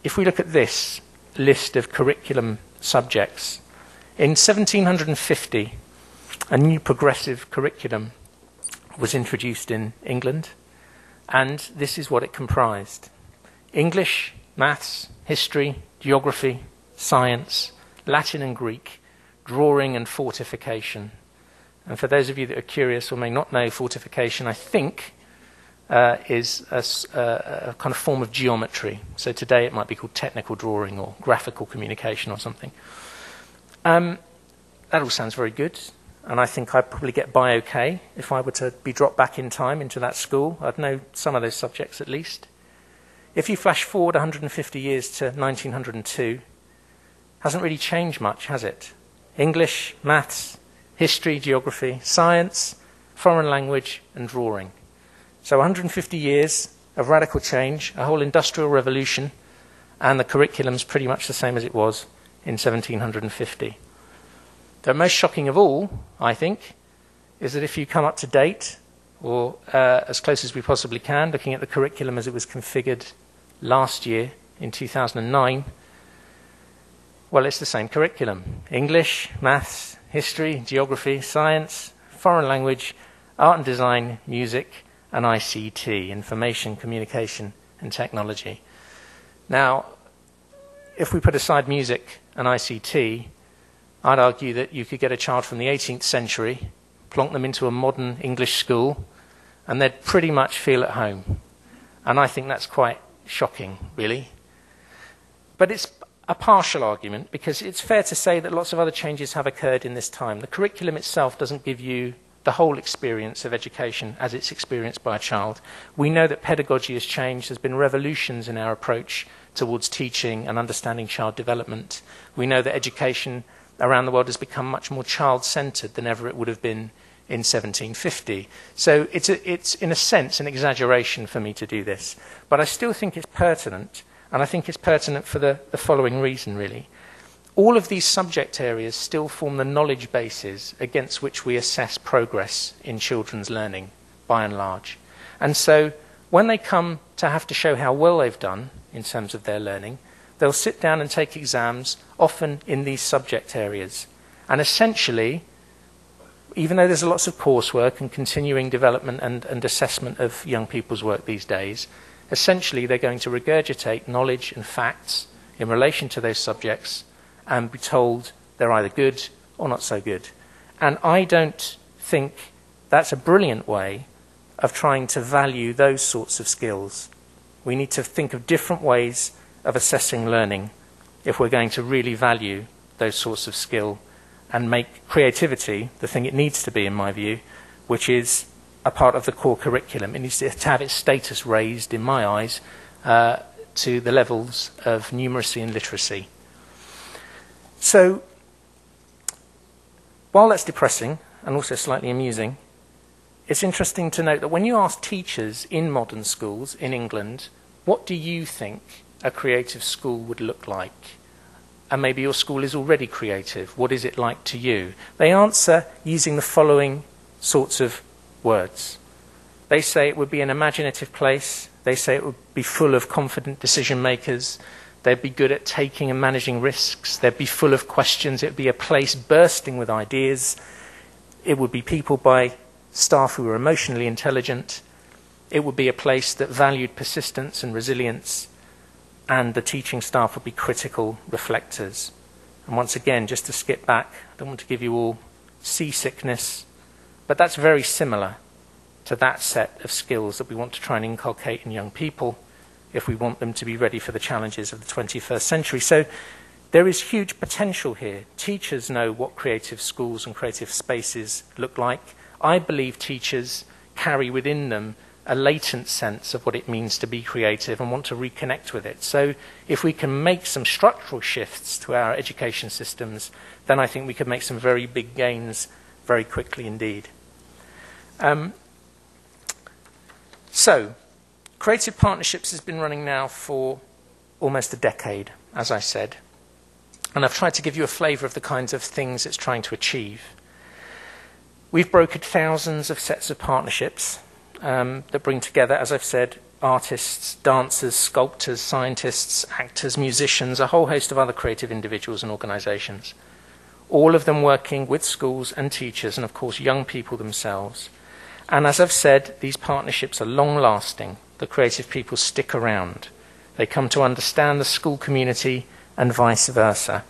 If we look at this list of curriculum subjects, in 1750, a new progressive curriculum was introduced in England, and this is what it comprised: English, maths, history, geography, science, Latin and Greek, drawing and fortification. And for those of you that are curious or may not know, fortification, I think, is a kind of form of geometry. So today it might be called technical drawing or graphical communication or something. That all sounds very good, and I think I'd probably get by okay if I were to be dropped back in time into that school. I'd know some of those subjects at least. If you flash forward 150 years to 1902, hasn't really changed much, has it? English, maths, history, geography, science, foreign language, and drawing. So 150 years of radical change, a whole industrial revolution, and the curriculum's pretty much the same as it was in 1750. The most shocking of all, I think, is that if you come up to date, or as close as we possibly can, looking at the curriculum as it was configured last year in 2009, well, it's the same curriculum. English, maths, history, geography, science, foreign language, art and design, music, and ICT, information, communication, and technology. Now, if we put aside music and ICT, I'd argue that you could get a child from the 18th century, plonk them into a modern English school, and they'd pretty much feel at home. And I think that's quite shocking, really. But it's a partial argument, because it's fair to say that lots of other changes have occurred in this time. The curriculum itself doesn't give you the whole experience of education as it's experienced by a child. We know that pedagogy has changed. There's been revolutions in our approach towards teaching and understanding child development. We know that education around the world has become much more child-centred than ever it would have been in 1750. So it's in a sense an exaggeration for me to do this. But I still think it's pertinent. And I think it's pertinent for the following reason, really. All of these subject areas still form the knowledge bases against which we assess progress in children's learning, by and large. And so when they come to have to show how well they've done in terms of their learning, they'll sit down and take exams, often in these subject areas. And essentially, even though there's lots of coursework and continuing development and assessment of young people's work these days, essentially, they're going to regurgitate knowledge and facts in relation to those subjects and be told they're either good or not so good. And I don't think that's a brilliant way of trying to value those sorts of skills. We need to think of different ways of assessing learning if we're going to really value those sorts of skill and make creativity the thing it needs to be, in my view, which is a part of the core curriculum. It needs to have its status raised, in my eyes, to the levels of numeracy and literacy. So, while that's depressing and also slightly amusing, it's interesting to note that when you ask teachers in modern schools in England, what do you think a creative school would look like? And maybe your school is already creative. What is it like to you? They answer using the following sorts of words. They say it would be an imaginative place. They say it would be full of confident decision makers. They'd be good at taking and managing risks. They'd be full of questions. It would be a place bursting with ideas. It would be peopled by staff who were emotionally intelligent. It would be a place that valued persistence and resilience, and the teaching staff would be critical reflectors. And once again, just to skip back, I don't want to give you all seasickness, but that's very similar to that set of skills that we want to try and inculcate in young people if we want them to be ready for the challenges of the 21st century. So there is huge potential here. Teachers know what creative schools and creative spaces look like. I believe teachers carry within them a latent sense of what it means to be creative and want to reconnect with it. So if we can make some structural shifts to our education systems, then I think we could make some very big gains very quickly indeed. So, Creative Partnerships has been running now for almost a decade, as I said. And I've tried to give you a flavour of the kinds of things it's trying to achieve. We've brokered thousands of sets of partnerships that bring together, as I've said, artists, dancers, sculptors, scientists, actors, musicians, a whole host of other creative individuals and organisations. All of them working with schools and teachers and, of course, young people themselves. And as I've said, these partnerships are long-lasting. The creative people stick around. They come to understand the school community and vice versa.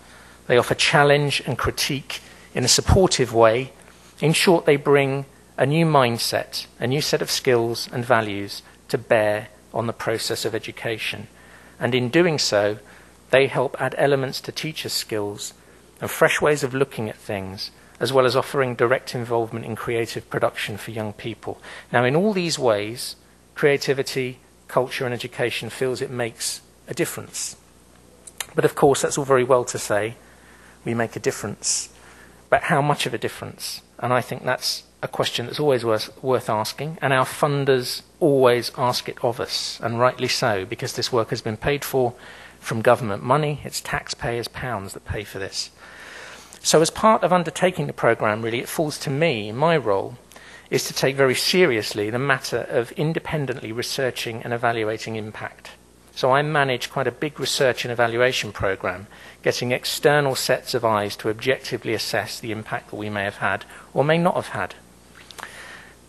They offer challenge and critique in a supportive way. In short, they bring a new mindset, a new set of skills and values to bear on the process of education. And in doing so, they help add elements to teachers' skills and fresh ways of looking at things, as well as offering direct involvement in creative production for young people. Now, in all these ways, creativity, culture and education feels it makes a difference. But of course, that's all very well to say, we make a difference. But how much of a difference? And I think that's a question that's always worth asking, and our funders always ask it of us, and rightly so, because this work has been paid for from government money. It's taxpayers' pounds that pay for this. So as part of undertaking the programme, really, it falls to me, my role, is to take very seriously the matter of independently researching and evaluating impact. So I manage quite a big research and evaluation programme, getting external sets of eyes to objectively assess the impact that we may have had or may not have had.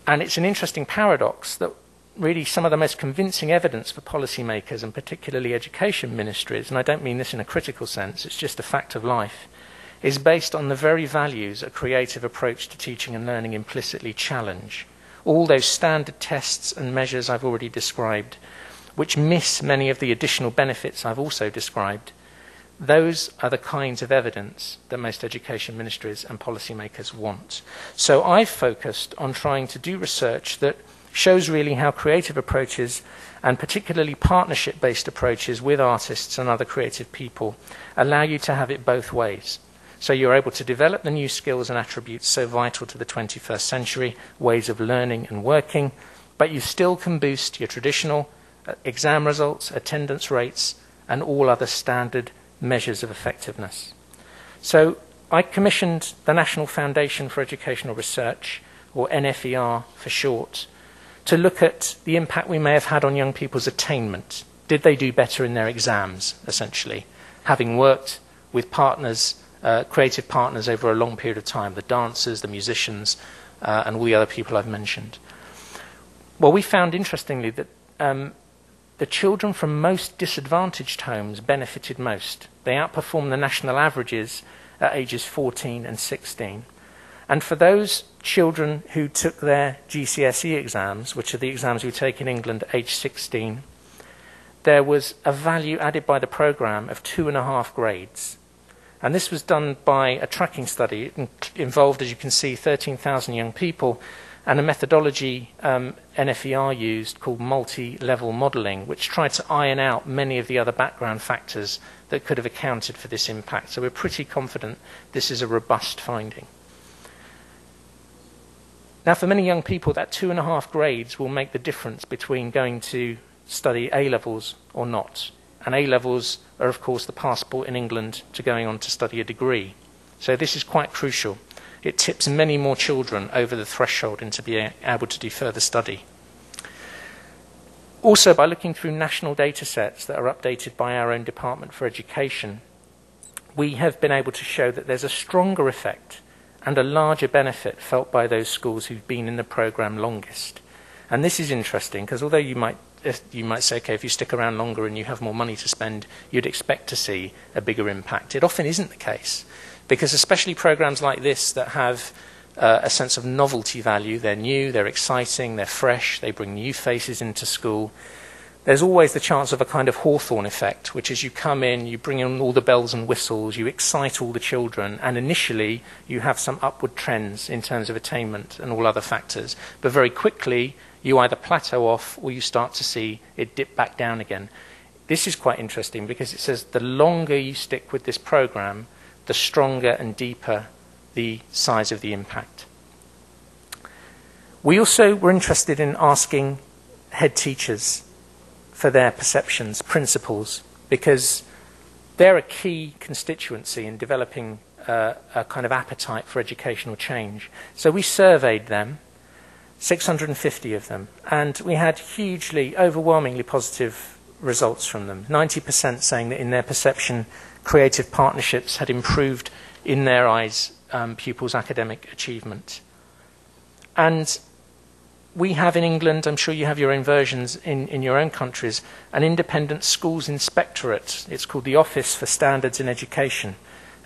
And it's an interesting paradox that really some of the most convincing evidence for policymakers and particularly education ministries, and I don't mean this in a critical sense, it's just a fact of life, is based on the very values a creative approach to teaching and learning implicitly challenge. All those standard tests and measures I've already described, which miss many of the additional benefits I've also described, those are the kinds of evidence that most education ministries and policymakers want. So I've focused on trying to do research that shows really how creative approaches, and particularly partnership-based approaches with artists and other creative people, allow you to have it both ways. So you're able to develop the new skills and attributes so vital to the 21st century, ways of learning and working, but you still can boost your traditional exam results, attendance rates, and all other standard measures of effectiveness. So I commissioned the National Foundation for Educational Research, or NFER for short, to look at the impact we may have had on young people's attainment. Did they do better in their exams, essentially, having worked with partners, creative partners over a long period of time, the dancers, the musicians, and all the other people I've mentioned. Well, we found, interestingly, that the children from most disadvantaged homes benefited most. They outperformed the national averages at ages 14 and 16. And for those children who took their GCSE exams, which are the exams we take in England at age 16, there was a value added by the programme of 2.5 grades. And this was done by a tracking study. It involved, as you can see, 13,000 young people, and a methodology NFER used called multi-level modelling, which tried to iron out many of the other background factors that could have accounted for this impact. So we're pretty confident this is a robust finding. Now, for many young people, that 2.5 grades will make the difference between going to study A-levels or not. And A-levels are, of course, the passport in England to going on to study a degree. So this is quite crucial. It tips many more children over the threshold into being able to do further study. Also, by looking through national data sets that are updated by our own Department for Education, we have been able to show that there's a stronger effect and a larger benefit felt by those schools who've been in the programme longest. And this is interesting, because although you might say, okay, if you stick around longer and you have more money to spend, you'd expect to see a bigger impact. It often isn't the case, because especially programmes like this that have a sense of novelty value, they're new, they're exciting, they're fresh, they bring new faces into school, there's always the chance of a kind of Hawthorne effect, which is you come in, you bring in all the bells and whistles, you excite all the children, and initially you have some upward trends in terms of attainment and all other factors. But very quickly, you either plateau off or you start to see it dip back down again. This is quite interesting because it says the longer you stick with this programme, the stronger and deeper the size of the impact. We also were interested in asking head teachers for their perceptions, principles, because they're a key constituency in developing a kind of appetite for educational change. So we surveyed them, 650 of them, and we had hugely, overwhelmingly positive results from them. 90% saying that in their perception, creative partnerships had improved, in their eyes, pupils' academic achievement. And we have in England, I'm sure you have your own versions in your own countries, an independent schools inspectorate. It's called the Office for Standards in Education.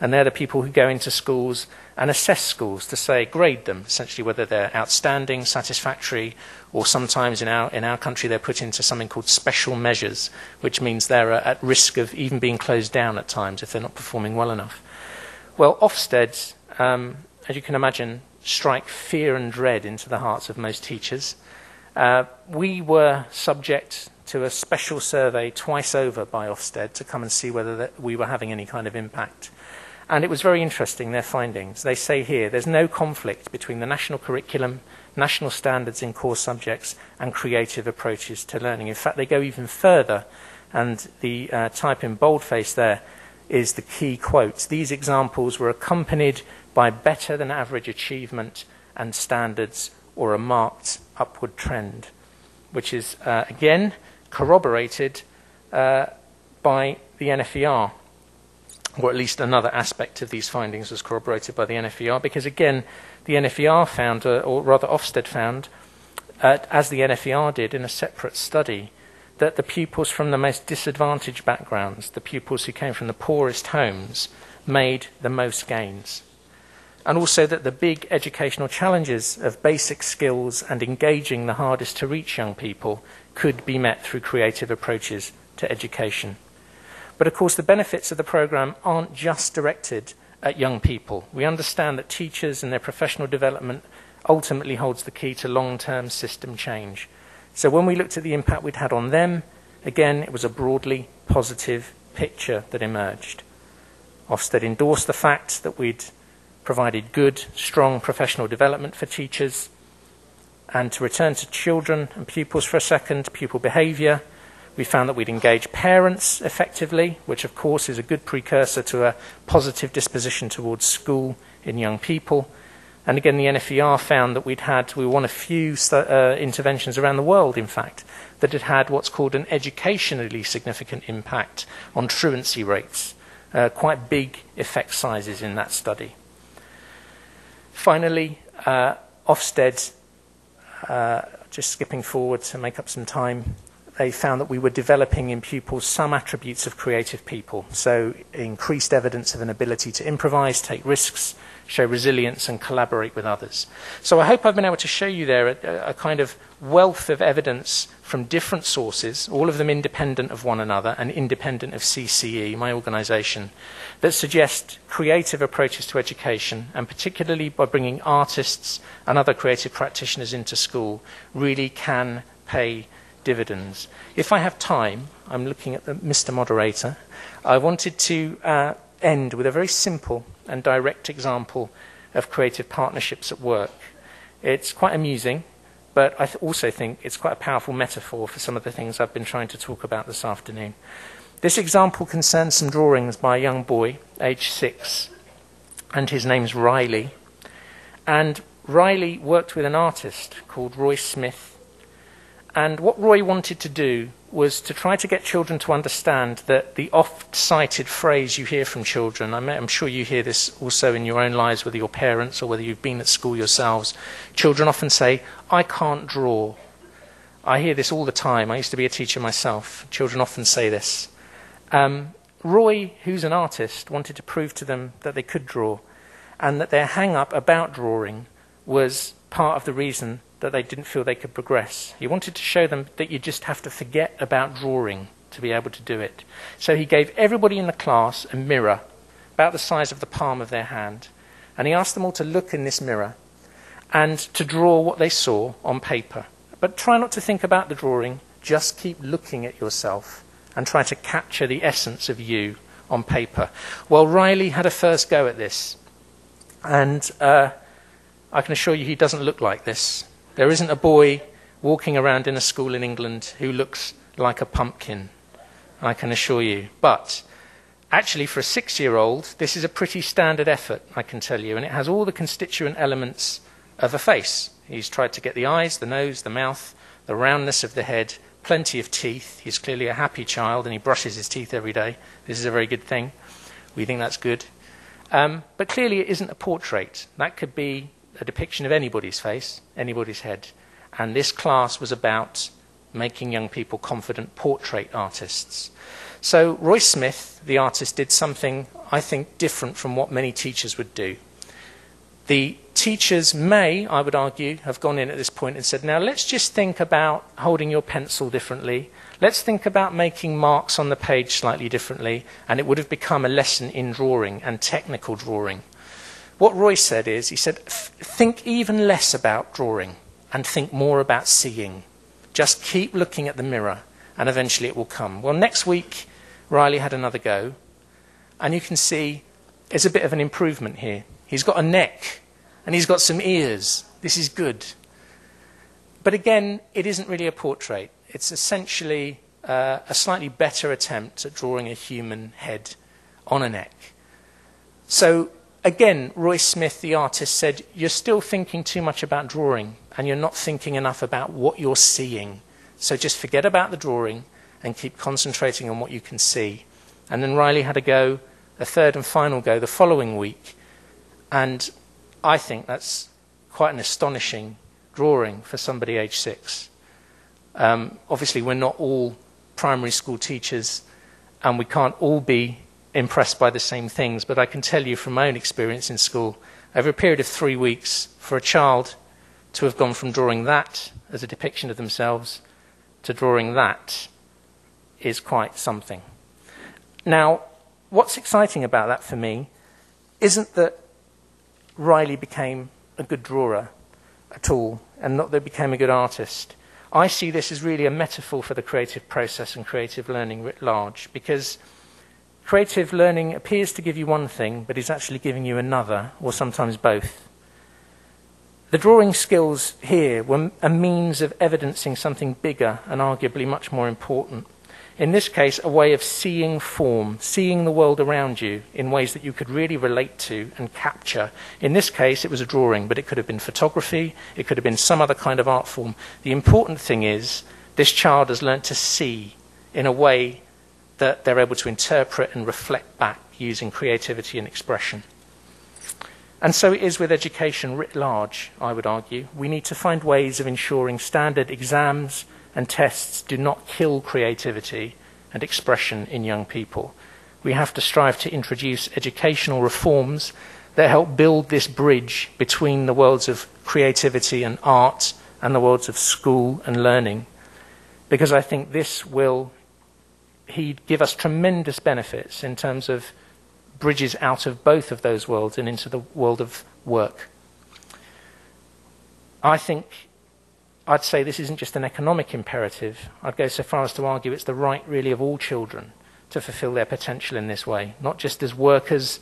And they're the people who go into schools and assess schools to say, grade them, essentially whether they're outstanding, satisfactory, or sometimes in our country they're put into something called special measures, which means they're at risk of even being closed down at times if they're not performing well enough. Well, Ofsted, as you can imagine, strike fear and dread into the hearts of most teachers. We were subject to a special survey twice over by Ofsted to come and see whether we were having any kind of impact. And it was very interesting, their findings. They say here there's no conflict between the national curriculum, national standards in core subjects, and creative approaches to learning. In fact, they go even further, and the type in boldface there is the key quote. These examples were accompanied by better than average achievement and standards or a marked upward trend, which is, again, corroborated by the NFER, or at least another aspect of these findings was corroborated by the NFER, because, again, the NFER found, or rather Ofsted found, as the NFER did in a separate study, that the pupils from the most disadvantaged backgrounds, the pupils who came from the poorest homes, made the most gains. And also that the big educational challenges of basic skills and engaging the hardest to reach young people could be met through creative approaches to education. But of course the benefits of the programme aren't just directed at young people. We understand that teachers and their professional development ultimately holds the key to long-term system change. So when we looked at the impact we'd had on them, again, it was a broadly positive picture that emerged. Ofsted endorsed the fact that we'd provided good, strong professional development for teachers. And to return to children and pupils for a second, pupil behaviour, we found that we'd engage parents effectively, which of course is a good precursor to a positive disposition towards school in young people. And again, the NFER found that we were one of few interventions around the world, in fact, that had had what's called an educationally significant impact on truancy rates, quite big effect sizes in that study. Finally, Ofsted, just skipping forward to make up some time, they found that we were developing in pupils some attributes of creative people. So increased evidence of an ability to improvise, take risks, show resilience and collaborate with others. So I hope I've been able to show you there a kind of wealth of evidence from different sources, all of them independent of one another and independent of CCE, my organisation, that suggest creative approaches to education, and particularly by bringing artists and other creative practitioners into school, really can pay dividends. If I have time, I'm looking at Mr. Moderator, I wanted to end with a very simple and direct example of creative partnerships at work. It's quite amusing, but I also think it's quite a powerful metaphor for some of the things I've been trying to talk about this afternoon. This example concerns some drawings by a young boy, aged 6, and his name's Riley. And Riley worked with an artist called Roy Smith, And what Roy wanted to do was to try to get children to understand that the oft-cited phrase you hear from children, I'm sure you hear this also in your own lives, whether you're parents or whether you've been at school yourselves, children often say, "I can't draw." I hear this all the time. I used to be a teacher myself. Children often say this. Roy, who's an artist, wanted to prove to them that they could draw, and that their hang-up about drawing was part of the reason that they didn't feel they could progress. He wanted to show them that you just have to forget about drawing to be able to do it. So he gave everybody in the class a mirror about the size of the palm of their hand, and he asked them all to look in this mirror and to draw what they saw on paper. But try not to think about the drawing, just keep looking at yourself and try to capture the essence of you on paper. Well, Riley had a first go at this, and I can assure you he doesn't look like this. There isn't a boy walking around in a school in England who looks like a pumpkin, I can assure you. But actually, for a 6-year-old, this is a pretty standard effort, I can tell you, and it has all the constituent elements of a face. He's tried to get the eyes, the nose, the mouth, the roundness of the head, plenty of teeth. He's clearly a happy child, and he brushes his teeth every day. This is a very good thing. We think that's good. But clearly it isn't a portrait. That could be a depiction of anybody's face, anybody's head. And this class was about making young people confident portrait artists. So Roy Smith, the artist, did something, I think, different from what many teachers would do. The teachers may, I would argue, have gone in at this point and said, now let's just think about holding your pencil differently. Let's think about making marks on the page slightly differently. And it would have become a lesson in drawing and technical drawing. What Roy said is, he said, think even less about drawing and think more about seeing. Just keep looking at the mirror and eventually it will come. Well, next week, Riley had another go. And you can see there's a bit of an improvement here. He's got a neck and he's got some ears. This is good. But again, it isn't really a portrait. It's essentially a slightly better attempt at drawing a human head on a neck. So again, Roy Smith, the artist, said, you're still thinking too much about drawing and you're not thinking enough about what you're seeing. So just forget about the drawing and keep concentrating on what you can see. And then Riley had a go, a third and final go the following week. And I think that's quite an astonishing drawing for somebody aged 6. Obviously, we're not all primary school teachers and we can't all be impressed by the same things, but I can tell you from my own experience in school, over a period of 3 weeks, for a child to have gone from drawing that as a depiction of themselves to drawing that is quite something. Now, what's exciting about that for me isn't that Riley became a good drawer at all, and not that he became a good artist. I see this as really a metaphor for the creative process and creative learning writ large, because creative learning appears to give you one thing, but is actually giving you another, or sometimes both. The drawing skills here were a means of evidencing something bigger and arguably much more important. In this case, a way of seeing form, seeing the world around you in ways that you could really relate to and capture. In this case, it was a drawing, but it could have been photography, it could have been some other kind of art form. The important thing is, this child has learnt to see in a way that they're able to interpret and reflect back using creativity and expression. And so it is with education writ large, I would argue. We need to find ways of ensuring standard exams and tests do not kill creativity and expression in young people. We have to strive to introduce educational reforms that help build this bridge between the worlds of creativity and art and the worlds of school and learning, because I think this will give us tremendous benefits in terms of bridges out of both of those worlds and into the world of work. I'd say this isn't just an economic imperative. I'd go so far as to argue it's the right, really, of all children to fulfill their potential in this way, not just as workers,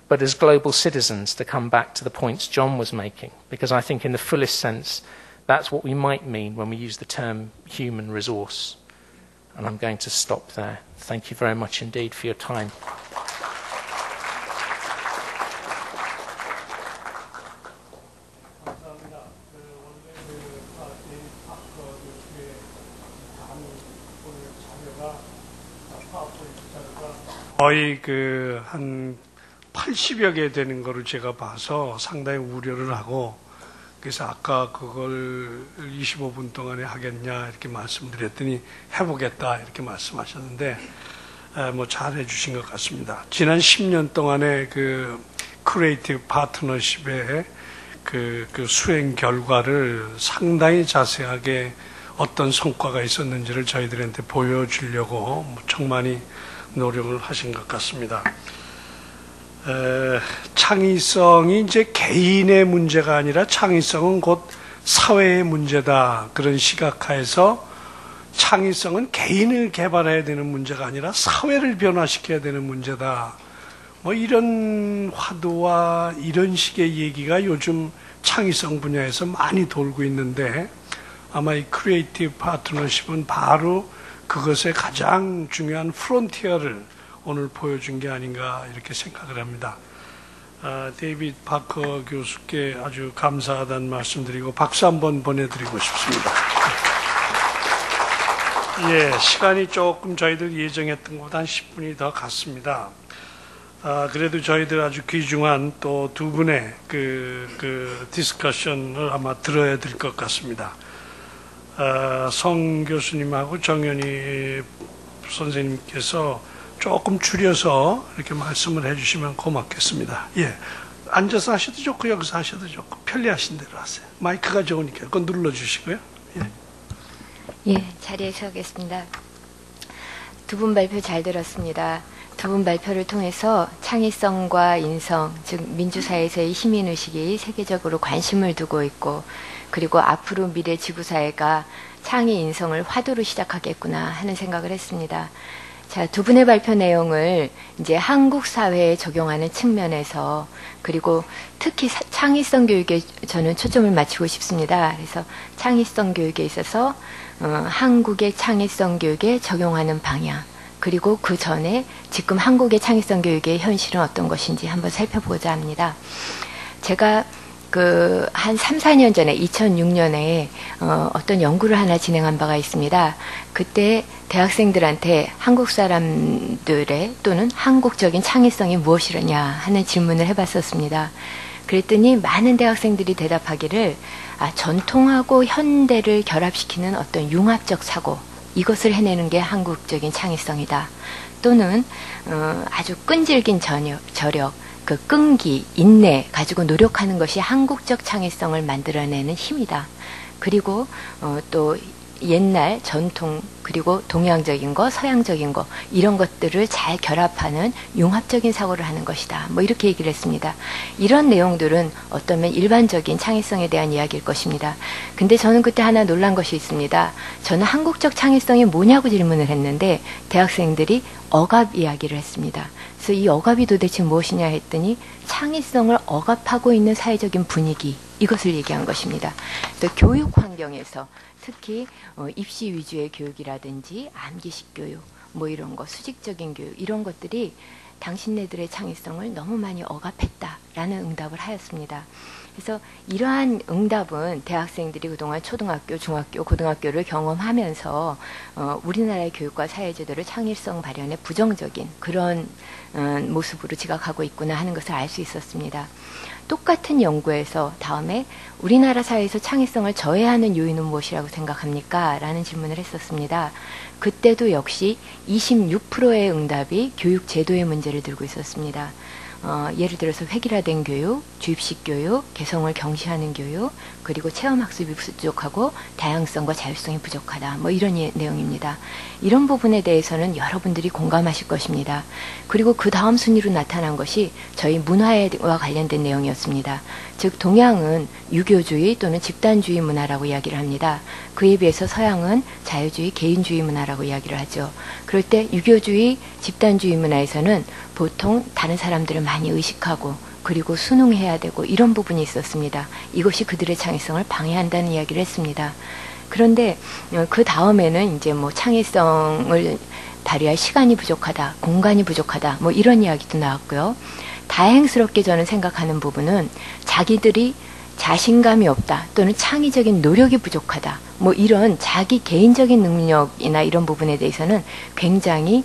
but as global citizens, to come back to the points John was making, because I think in the fullest sense, that's what we might mean when we use the term human resource. And I'm going to stop there. Thank you very much indeed for your time. 거의 한 80여 개 되는 거를 제가 봐서 상당히 우려를 하고, 그래서 아까 그걸 25분 동안에 하겠냐 이렇게 말씀드렸더니 해보겠다 이렇게 말씀하셨는데, 뭐 잘 해주신 것 같습니다. 지난 10년 동안의 크리에이티브 파트너십의 그 수행 결과를 상당히 자세하게 어떤 성과가 있었는지를 저희들한테 보여주려고 무척 노력을 하신 것 같습니다. 창의성이 이제 개인의 문제가 아니라 창의성은 곧 사회의 문제다. 그런 시각하에서 창의성은 개인을 개발해야 되는 문제가 아니라 사회를 변화시켜야 되는 문제다. 뭐 이런 화두와 이런 식의 얘기가 요즘 창의성 분야에서 많이 돌고 있는데, 아마 이 크리에이티브 파트너십은 바로 그것의 가장 중요한 프론티어를 오늘 보여준 게 아닌가 이렇게 생각을 합니다. 데이비드 파커 교수께 아주 감사하다는 말씀드리고 박수 한번 보내드리고 싶습니다. 예, 시간이 조금 저희들 예정했던 것보다 한 10분이 더 갔습니다. 그래도 저희들 아주 귀중한 또 두 분의 디스커션을 아마 들어야 될 것 같습니다. 성 교수님하고 정연희 선생님께서 조금 줄여서 이렇게 말씀을 해주시면 고맙겠습니다. 예, 앉아서 하셔도 좋고 여기서 하셔도 좋고 편리하신 대로 하세요. 마이크가 좋으니까 그건 눌러주시고요. 예, 자리에 서겠습니다. 두 분 발표 잘 들었습니다. 두 분 발표를 통해서 창의성과 인성, 즉 민주사회에서의 시민의식이 세계적으로 관심을 두고 있고, 그리고 앞으로 미래 지구사회가 창의 인성을 화두로 시작하겠구나 하는 생각을 했습니다. 자, 두 분의 발표 내용을 이제 한국 사회에 적용하는 측면에서, 그리고 특히 창의성 교육에 저는 초점을 맞추고 싶습니다. 그래서 창의성 교육에 있어서 한국의 창의성 교육에 적용하는 방향, 그리고 그 전에 지금 한국의 창의성 교육의 현실은 어떤 것인지 한번 살펴보고자 합니다. 제가 한 3, 4년 전에 2006년에 어떤 연구를 하나 진행한 바가 있습니다. 그때 대학생들한테 한국 사람들의 또는 한국적인 창의성이 무엇이라냐 하는 질문을 해봤었습니다. 그랬더니 많은 대학생들이 대답하기를 전통하고 현대를 결합시키는 어떤 융합적 사고, 이것을 해내는 게 한국적인 창의성이다. 또는 아주 끈질긴 저력, 그 끈기, 인내 가지고 노력하는 것이 한국적 창의성을 만들어내는 힘이다. 그리고 또 옛날 전통, 그리고 동양적인 거, 서양적인 거, 이런 것들을 잘 결합하는 융합적인 사고를 하는 것이다. 뭐 이렇게 얘기를 했습니다. 이런 내용들은 어쩌면 일반적인 창의성에 대한 이야기일 것입니다. 근데 저는 그때 하나 놀란 것이 있습니다. 저는 한국적 창의성이 뭐냐고 질문을 했는데 대학생들이 억압 이야기를 했습니다. 그래서 이 억압이 도대체 무엇이냐 했더니 창의성을 억압하고 있는 사회적인 분위기, 이것을 얘기한 것입니다. 그래서 교육 환경에서 특히 입시 위주의 교육이라든지 암기식 교육, 뭐 이런 거, 수직적인 교육, 이런 것들이 당신네들의 창의성을 너무 많이 억압했다라는 응답을 하였습니다. 그래서 이러한 응답은 대학생들이 그동안 초등학교, 중학교, 고등학교를 경험하면서 우리나라의 교육과 사회제도를 창의성 발현에 부정적인 그런 모습으로 지각하고 있구나 하는 것을 알 수 있었습니다. 똑같은 연구에서 다음에 우리나라 사회에서 창의성을 저해하는 요인은 무엇이라고 생각합니까? 라는 질문을 했었습니다. 그때도 역시 26%의 응답이 교육 제도의 문제를 들고 있었습니다. 예를 들어서 획일화된 교육, 주입식 교육, 개성을 경시하는 교육, 그리고 체험학습이 부족하고 다양성과 자율성이 부족하다. 뭐 이런 내용입니다. 이런 부분에 대해서는 여러분들이 공감하실 것입니다. 그리고 그 다음 순위로 나타난 것이 저희 문화와 관련된 내용이었습니다. 즉 동양은 유교주의 또는 집단주의 문화라고 이야기를 합니다. 그에 비해서 서양은 자유주의, 개인주의 문화라고 이야기를 하죠. 그럴 때 유교주의, 집단주의 문화에서는 보통 다른 사람들을 많이 의식하고 그리고 순응해야 되고 이런 부분이 있었습니다. 이것이 그들의 창의성을 방해한다는 이야기를 했습니다. 그런데 그 다음에는 이제 뭐 창의성을 발휘할 시간이 부족하다, 공간이 부족하다, 뭐 이런 이야기도 나왔고요. 다행스럽게 저는 생각하는 부분은 자기들이 자신감이 없다 또는 창의적인 노력이 부족하다 뭐 이런 자기 개인적인 능력이나 이런 부분에 대해서는 굉장히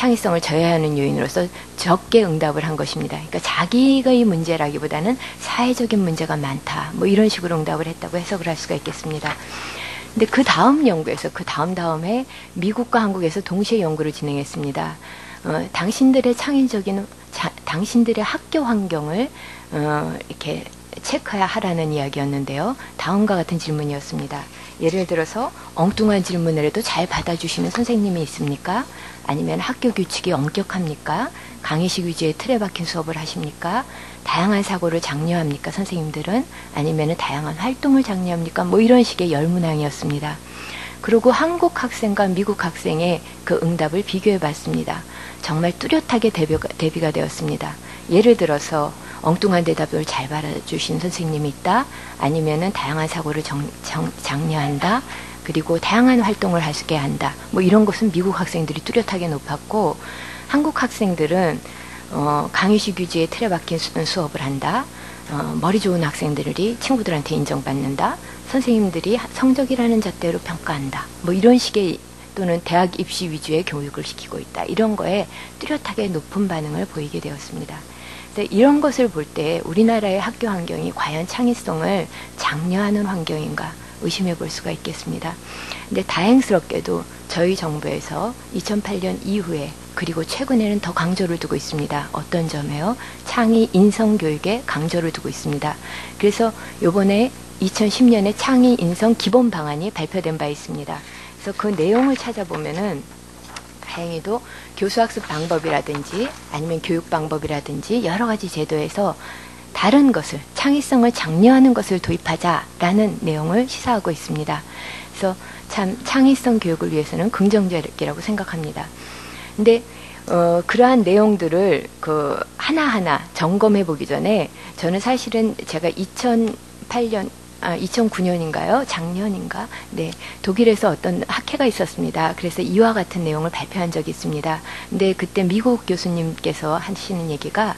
창의성을 저해하는 요인으로서 적게 응답을 한 것입니다. 그러니까 자기의 문제라기보다는 사회적인 문제가 많다. 뭐 이런 식으로 응답을 했다고 해석을 할 수가 있겠습니다. 근데 그 다음 연구에서 그 다음 해 미국과 한국에서 동시에 연구를 진행했습니다. 당신들의 창의적인 당신들의 학교 환경을 이렇게 체크하라는 이야기였는데요. 다음과 같은 질문이었습니다. 예를 들어서 엉뚱한 질문을 해도 잘 받아주시는 선생님이 있습니까? 아니면 학교 규칙이 엄격합니까? 강의식 위주의 틀에 박힌 수업을 하십니까? 다양한 사고를 장려합니까? 선생님들은? 아니면 다양한 활동을 장려합니까? 뭐 이런 식의 열문항이었습니다. 그리고 한국 학생과 미국 학생의 그 응답을 비교해 봤습니다. 정말 뚜렷하게 대비가 되었습니다. 예를 들어서 엉뚱한 대답을 잘 받아주신 선생님이 있다. 아니면은 다양한 사고를 장려한다. 그리고 다양한 활동을 하게 한다. 뭐 이런 것은 미국 학생들이 뚜렷하게 높았고 한국 학생들은 강의식 위주의 틀에 박힌 수업을 한다. 머리 좋은 학생들이 친구들한테 인정받는다. 선생님들이 성적이라는 잣대로 평가한다. 뭐 이런 식의 또는 대학 입시 위주의 교육을 시키고 있다. 이런 거에 뚜렷하게 높은 반응을 보이게 되었습니다. 이런 것을 볼 때 우리나라의 학교 환경이 과연 창의성을 장려하는 환경인가 의심해 볼 수가 있겠습니다. 근데 다행스럽게도 저희 정부에서 2008년 이후에 그리고 최근에는 더 강조를 두고 있습니다. 어떤 점에요? 창의 인성 교육에 강조를 두고 있습니다. 그래서 이번에 2010년에 창의 인성 기본 방안이 발표된 바 있습니다. 그래서 그 내용을 찾아보면은 다행히도 교수학습 방법이라든지 아니면 교육 방법이라든지 여러 가지 제도에서 다른 것을 창의성을 장려하는 것을 도입하자라는 내용을 시사하고 있습니다. 그래서 참 창의성 교육을 위해서는 긍정적이라고 생각합니다. 근데 그러한 내용들을 그 하나하나 점검해 보기 전에 저는 사실은 제가 2009년인가요? 작년인가? 네. 독일에서 어떤 학회가 있었습니다. 그래서 이와 같은 내용을 발표한 적이 있습니다. 근데 그때 미국 교수님께서 하시는 얘기가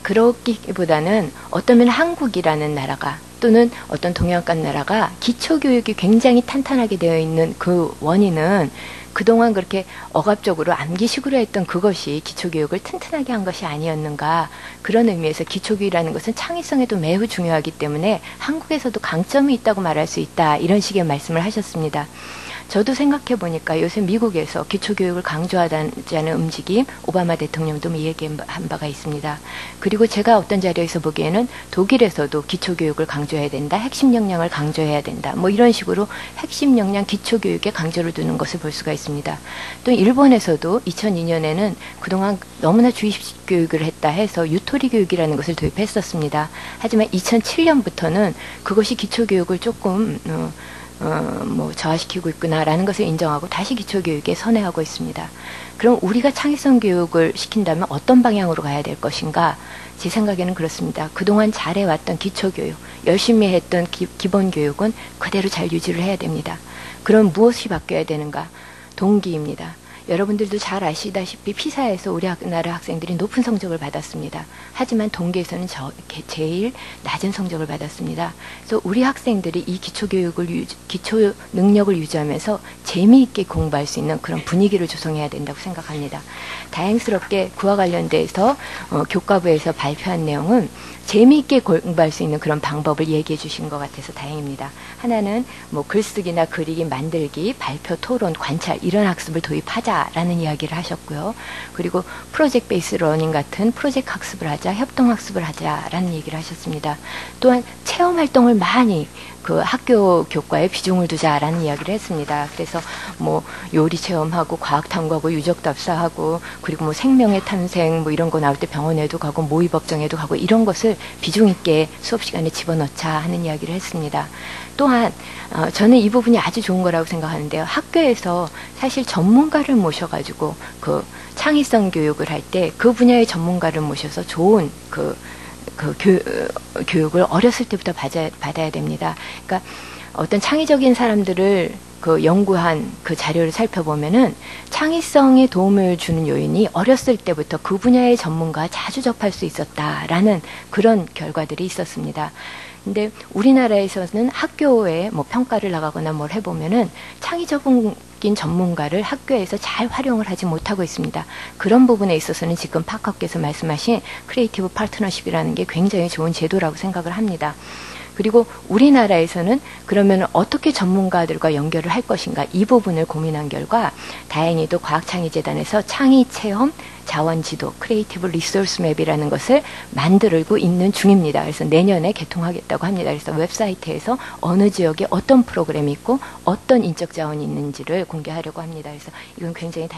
그렇기보다는 어쩌면 한국이라는 나라가 또는 어떤 동양권 나라가 기초교육이 굉장히 탄탄하게 되어 있는 그 원인은 그동안 그렇게 억압적으로 암기식으로 했던 그것이 기초교육을 튼튼하게 한 것이 아니었는가. 그런 의미에서 기초교육이라는 것은 창의성에도 매우 중요하기 때문에 한국에서도 강점이 있다고 말할 수 있다. 이런 식의 말씀을 하셨습니다. 저도 생각해 보니까 요새 미국에서 기초교육을 강조하자는 움직임, 오바마 대통령도 얘기한 바가 있습니다. 그리고 제가 어떤 자리에서 보기에는 독일에서도 기초교육을 강조해야 된다, 핵심 역량을 강조해야 된다, 뭐 이런 식으로 핵심 역량 기초교육에 강조를 두는 것을 볼 수가 있습니다. 또 일본에서도 2002년에는 그동안 너무나 주입식 교육을 했다 해서 유토리 교육이라는 것을 도입했었습니다. 하지만 2007년부터는 그것이 기초교육을 조금 저하시키고 있구나라는 것을 인정하고 다시 기초교육에 선회하고 있습니다. 그럼 우리가 창의성 교육을 시킨다면 어떤 방향으로 가야 될 것인가? 제 생각에는 그렇습니다. 그동안 잘해왔던 기초교육, 열심히 했던 기본 교육은 그대로 잘 유지를 해야 됩니다. 그럼 무엇이 바뀌어야 되는가? 동기입니다. 여러분들도 잘 아시다시피 피사에서 우리나라 학생들이 높은 성적을 받았습니다. 하지만 동계에서는 제일 낮은 성적을 받았습니다. 그래서 우리 학생들이 이 기초 능력을 유지하면서 재미있게 공부할 수 있는 그런 분위기를 조성해야 된다고 생각합니다. 다행스럽게 그와 관련돼서 교과부에서 발표한 내용은 재미있게 공부할 수 있는 그런 방법을 얘기해 주신 것 같아서 다행입니다. 하나는 글쓰기나 그리기, 만들기, 발표, 토론, 관찰 이런 학습을 도입하자라는 이야기를 하셨고요. 그리고 프로젝트 베이스 러닝 같은 프로젝트 학습을 하자, 협동 학습을 하자라는 얘기를 하셨습니다. 또한 체험 활동을 많이 그 학교 교과에 비중을 두자라는 이야기를 했습니다. 그래서 요리 체험하고 과학 탐구하고 유적 답사하고 그리고 생명의 탄생 이런 거 나올 때 병원에도 가고 모의 법정에도 가고 이런 것을 비중 있게 수업 시간에 집어넣자 하는 이야기를 했습니다. 또한 저는 이 부분이 아주 좋은 거라고 생각하는데요. 학교에서 사실 전문가를 모셔가지고 그 창의성 교육을 할 때 그 분야의 전문가를 모셔서 좋은 교육을 어렸을 때부터 받아야 됩니다. 그러니까 어떤 창의적인 사람들을 연구한 그 자료를 살펴보면은 창의성에 도움을 주는 요인이 어렸을 때부터 그 분야의 전문가와 자주 접할 수 있었다라는 그런 결과들이 있었습니다. 근데 우리나라에서는 학교에 평가를 나가거나 뭘 해보면은 창의적인 섞인 전문가를 학교에서 잘 활용을 하지 못하고 있습니다. 그런 부분에 있어서는 지금 파커께서 말씀하신 크리에이티브 파트너십이라는 게 굉장히 좋은 제도라고 생각을 합니다. 그리고 우리나라에서는 그러면 어떻게 전문가들과 연결을 할 것인가 이 부분을 고민한 결과 다행히도 과학창의재단에서 창의체험 자원지도 크리에이티브 리소스 맵이라는 것을 만들고 있는 중입니다. 그래서 내년에 개통하겠다고 합니다. 그래서 웹사이트에서 어느 지역에 어떤 프로그램이 있고 어떤 인적 자원이 있는지를 공개하려고 합니다. 그래서 이건 굉장히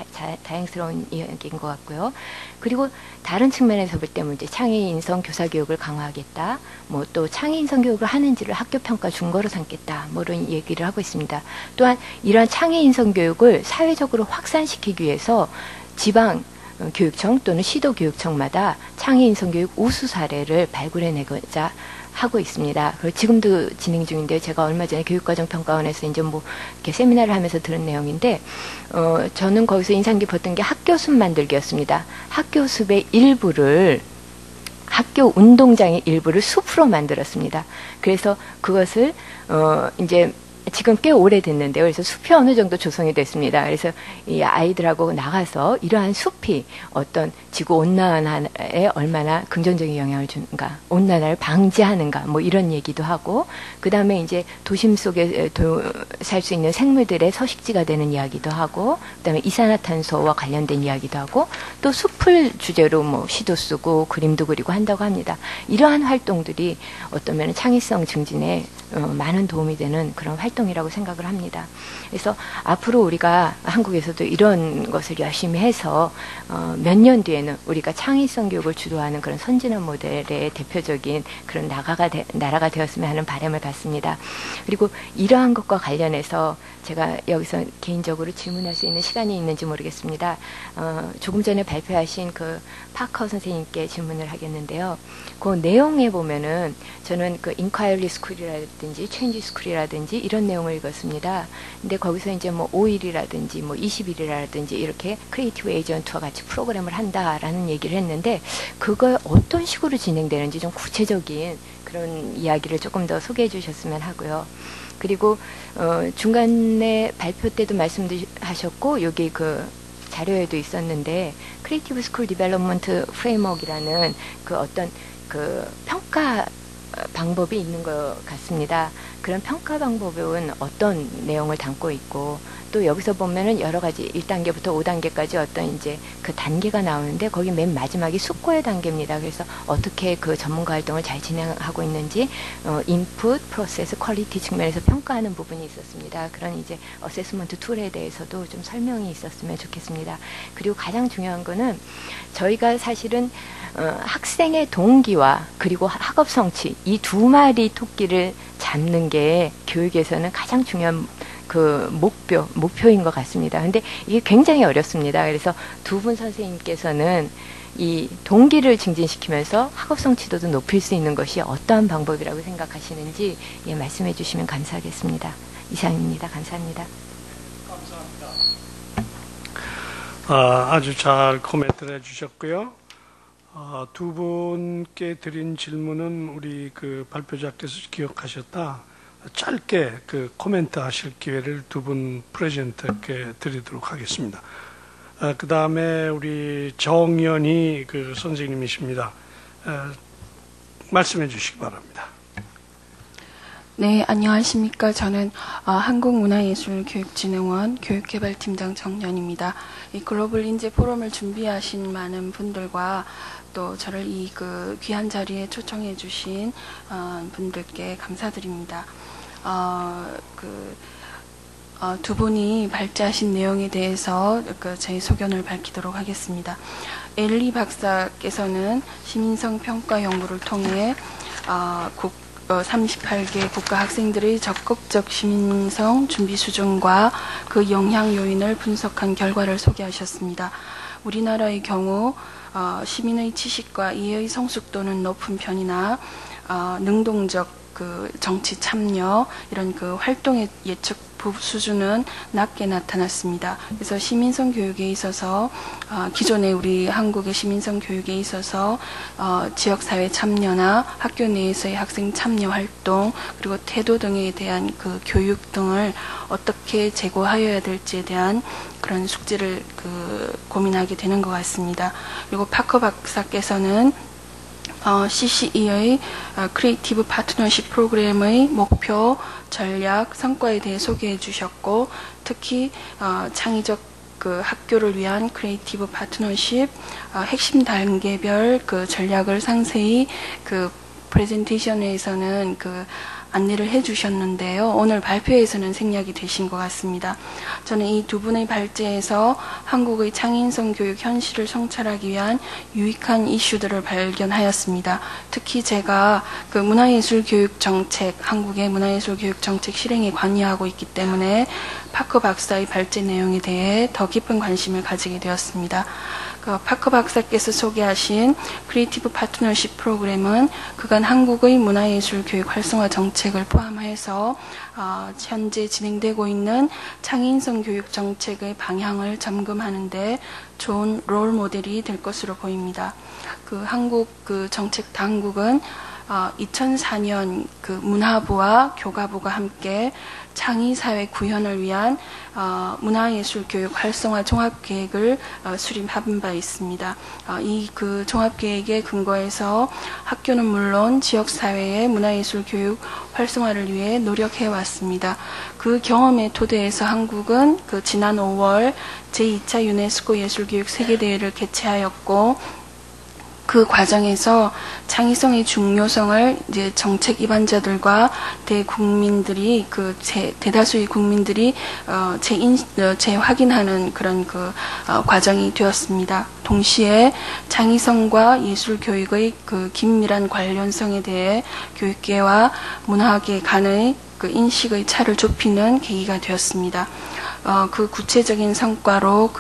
다행스러운 이야기인 것 같고요. 그리고 다른 측면에서 볼 때 이제 창의인성 교사 교육을 강화하겠다. 뭐 또 창의인성 교육을 하는지를 학교 평가 준거로 삼겠다. 뭐 이런 얘기를 하고 있습니다. 또한 이러한 창의인성 교육을 사회적으로 확산시키기 위해서 지방 교육청 또는 시도교육청마다 창의인성교육 우수 사례를 발굴해내고자 하고 있습니다. 그리고 지금도 진행 중인데요. 제가 얼마 전에 교육과정평가원에서 이제 뭐 이렇게 세미나를 하면서 들은 내용인데, 저는 거기서 인상 깊었던 게 학교숲 만들기였습니다. 학교숲의 일부를 학교 운동장의 일부를 숲으로 만들었습니다. 그래서 그것을 이제 지금 꽤 오래됐는데요. 그래서 숲이 어느 정도 조성이 됐습니다. 그래서 이 아이들하고 나가서 이러한 숲이 어떤 지구 온난화에 얼마나 긍정적인 영향을 주는가, 온난화를 방지하는가, 뭐 이런 얘기도 하고, 그 다음에 이제 도심 속에 살 수 있는 생물들의 서식지가 되는 이야기도 하고, 그 다음에 이산화탄소와 관련된 이야기도 하고, 또 숲을 주제로 뭐 시도 쓰고 그림도 그리고 한다고 합니다. 이러한 활동들이 어떠면 창의성 증진에 많은 도움이 되는 그런 활동이라고 생각을 합니다. 그래서 앞으로 우리가 한국에서도 이런 것을 열심히 해서 몇 년 뒤에는 우리가 창의성 교육을 주도하는 그런 선진화 모델의 대표적인 그런 나라가 되었으면 하는 바람을 갖습니다. 그리고 이러한 것과 관련해서 제가 여기서 개인적으로 질문할 수 있는 시간이 있는지 모르겠습니다. 조금 전에 발표하신 그 파커 선생님께 질문을 하겠는데요. 그 내용에 보면은 저는 그 인콰이리 스쿨이라든지 체인지 스쿨이라든지 이런 내용을 읽었습니다. 근데 거기서 이제 뭐 5일이라든지 뭐 20일이라든지 이렇게 크리에이티브 에이전트와 같이 프로그램을 한다라는 얘기를 했는데 그걸 어떤 식으로 진행되는지 좀 구체적인 그런 이야기를 조금 더 소개해 주셨으면 하고요. 그리고 중간에 발표 때도 말씀하셨고 여기 그 자료에도 있었는데 크리에이티브 스쿨 디벨롭먼트 프레임워크라는 그 어떤 그 평가 방법이 있는 것 같습니다. 그런 평가 방법은 어떤 내용을 담고 있고 또 여기서 보면은 여러 가지 1단계부터 5단계까지 어떤 이제 그 단계가 나오는데 거기 맨 마지막이 숙고의 단계입니다. 그래서 어떻게 그 전문가 활동을 잘 진행하고 있는지 인풋, 프로세스, 퀄리티 측면에서 평가하는 부분이 있었습니다. 그런 이제 어세스먼트 툴에 대해서도 좀 설명이 있었으면 좋겠습니다. 그리고 가장 중요한 거는 저희가 사실은 학생의 동기와 그리고 학업 성취 이 두 마리 토끼를 잡는 게 교육에서는 가장 중요한 그 목표인 것 같습니다. 근데 이게 굉장히 어렵습니다. 그래서 두 분 선생님께서는 이 동기를 증진시키면서 학업 성취도도 높일 수 있는 것이 어떠한 방법이라고 생각하시는지 말씀해 주시면 감사하겠습니다. 이상입니다. 감사합니다. 감사합니다. 아주 잘 코멘트를 해주셨고요. 두 분께 드린 질문은 우리 그 발표자께서 기억하셨다. 짧게 그 코멘트 하실 기회를 두 분 프레젠터께 드리도록 하겠습니다. 그 다음에 우리 정연희 그 선생님이십니다. 말씀해 주시기 바랍니다. 네, 안녕하십니까. 저는 한국문화예술교육진흥원 교육개발팀장 정연입니다. 이 글로벌 인재 포럼을 준비하신 많은 분들과 또 저를 이 그 귀한 자리에 초청해 주신 분들께 감사드립니다. 두 분이 발제하신 내용에 대해서 제 소견을 밝히도록 하겠습니다. 엘리 박사께서는 시민성 평가 연구를 통해 38개 국가 학생들의 적극적 시민성 준비 수준과 그 영향 요인을 분석한 결과를 소개하셨습니다. 우리나라의 경우 시민의 지식과 이해의 성숙도는 높은 편이나 능동적 그 정치 참여 이런 그 활동에 수준은 낮게 나타났습니다. 그래서 시민성 교육에 있어서 기존에 우리 한국의 시민성 교육에 있어서 지역사회 참여나 학교 내에서의 학생 참여 활동 그리고 태도 등에 대한 그 교육 등을 어떻게 제고하여야 될지에 대한 그런 숙제를 고민하게 되는 것 같습니다. 그리고 파커 박사께서는 CCE의 크리에이티브 파트너십 프로그램의 목표, 전략, 성과에 대해 소개해 주셨고 특히 창의적 학교를 위한 크리에이티브 파트너십 핵심 단계별 전략을 상세히 프레젠테이션에서는 안내를 해주셨는데요. 오늘 발표에서는 생략이 되신 것 같습니다. 저는 이 두 분의 발제에서 한국의 창의인성 교육 현실을 성찰하기 위한 유익한 이슈들을 발견하였습니다. 특히 제가 문화예술 교육 정책, 한국의 문화예술 교육 정책 실행에 관여하고 있기 때문에 파커 박사의 발제 내용에 대해 더 깊은 관심을 가지게 되었습니다. 파커 박사께서 소개하신 크리에이티브 파트너십 프로그램은 그간 한국의 문화예술 교육 활성화 정책을 포함해서 현재 진행되고 있는 창의인성 교육 정책의 방향을 점검하는 데 좋은 롤 모델이 될 것으로 보입니다. 한국 정책 당국은 2004년 문화부와 교가부가 함께 창의사회 구현을 위한 문화예술 교육 활성화 종합계획을 수립한 바 있습니다. 이 종합계획에 근거해서 학교는 물론 지역사회의 문화예술 교육 활성화를 위해 노력해 왔습니다. 그 경험에 토대해서 한국은 지난 5월 제2차 유네스코 예술교육 세계대회를 개최하였고 그 과정에서 창의성의 중요성을 이제 정책 입안자들과 대국민들이 대다수의 국민들이 재확인하는 그런 과정이 되었습니다. 동시에 창의성과 예술 교육의 긴밀한 관련성에 대해 교육계와 문화계 간의 인식의 차를 좁히는 계기가 되었습니다. 구체적인 성과로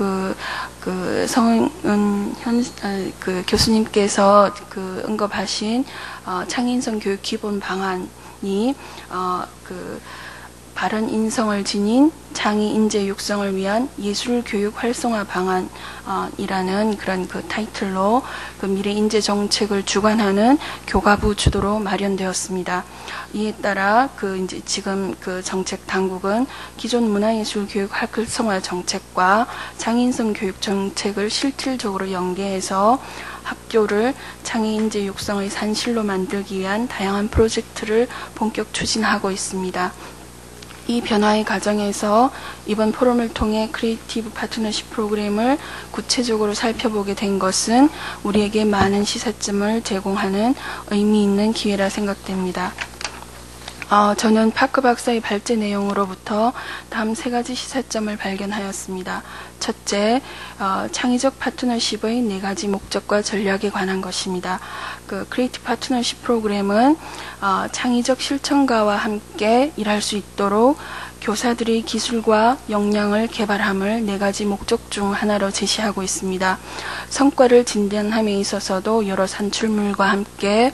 교수님께서 언급하신 창의인성 교육 기본 방안이 바른 인성을 지닌 창의 인재 육성을 위한 예술 교육 활성화 방안이라는 그런 타이틀로 미래 인재 정책을 주관하는 교가부 주도로 마련되었습니다. 이에 따라 이제 지금 정책 당국은 기존 문화예술 교육 활성화 정책과 창의인성 교육 정책을 실질적으로 연계해서 학교를 창의 인재 육성의 산실로 만들기 위한 다양한 프로젝트를 본격 추진하고 있습니다. 이 변화의 과정에서 이번 포럼을 통해 크리에이티브 파트너십 프로그램을 구체적으로 살펴보게 된 것은 우리에게 많은 시사점을 제공하는 의미 있는 기회라 생각됩니다. 저는 파커 박사의 발제 내용으로부터 다음 세 가지 시사점을 발견하였습니다. 첫째, 창의적 파트너십의 네 가지 목적과 전략에 관한 것입니다. 크리에이티브 파트너십 프로그램은 창의적 실천가와 함께 일할 수 있도록 교사들이 기술과 역량을 개발함을 네 가지 목적 중 하나로 제시하고 있습니다. 성과를 진단함에 있어서도 여러 산출물과 함께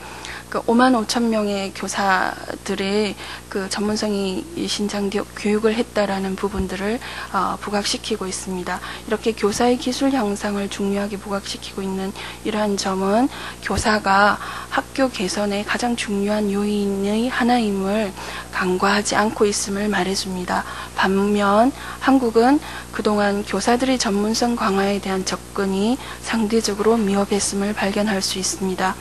5만 5천 명의 교사들의 전문성이 신장되어 교육을 했다라는 부분들을 부각시키고 있습니다. 이렇게 교사의 기술 향상을 중요하게 부각시키고 있는 이러한 점은 교사가 학교 개선의 가장 중요한 요인의 하나임을 간과하지 않고 있음을 말해줍니다. 반면 한국은 그동안 교사들의 전문성 강화에 대한 접근이 상대적으로 미흡했음을 발견할 수 있습니다.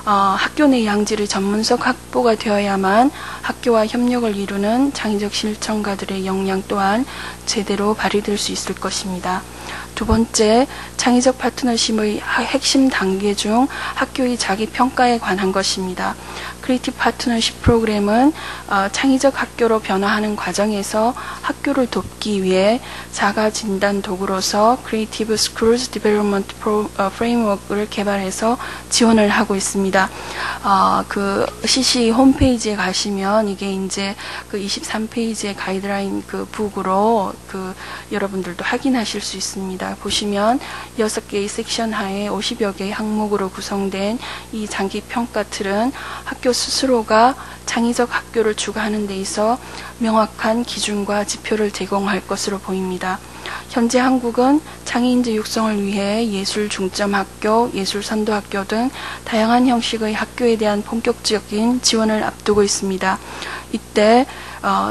학교 내 양질의 전문성 확보가 되어야만 학교와 협력을 이루는 창의적 실천가들의 역량 또한 제대로 발휘될 수 있을 것입니다. 두 번째, 창의적 파트너십의 핵심 단계 중 학교의 자기평가에 관한 것입니다. 크리에이티브 파트너십 프로그램은 창의적 학교로 변화하는 과정에서 학교를 돕기 위해 자가 진단 도구로서 크리에이티브 스쿨스 디벨롭먼트 프레임워크를 개발해서 지원을 하고 있습니다. CC 홈페이지에 가시면 이게 이제 23페이지의 가이드라인 북으로 여러분들도 확인하실 수 있습니다. 보시면 6개의 섹션 하에 50여 개의 항목으로 구성된 이 장기 평가 틀은 학교 스스로가 창의적 학교를 추구하는 데 있어 명확한 기준과 지표를 제공할 것으로 보입니다. 현재 한국은 창의인재 육성을 위해 예술 중점 학교, 예술 선도 학교 등 다양한 형식의 학교에 대한 본격적인 지원을 앞두고 있습니다. 이때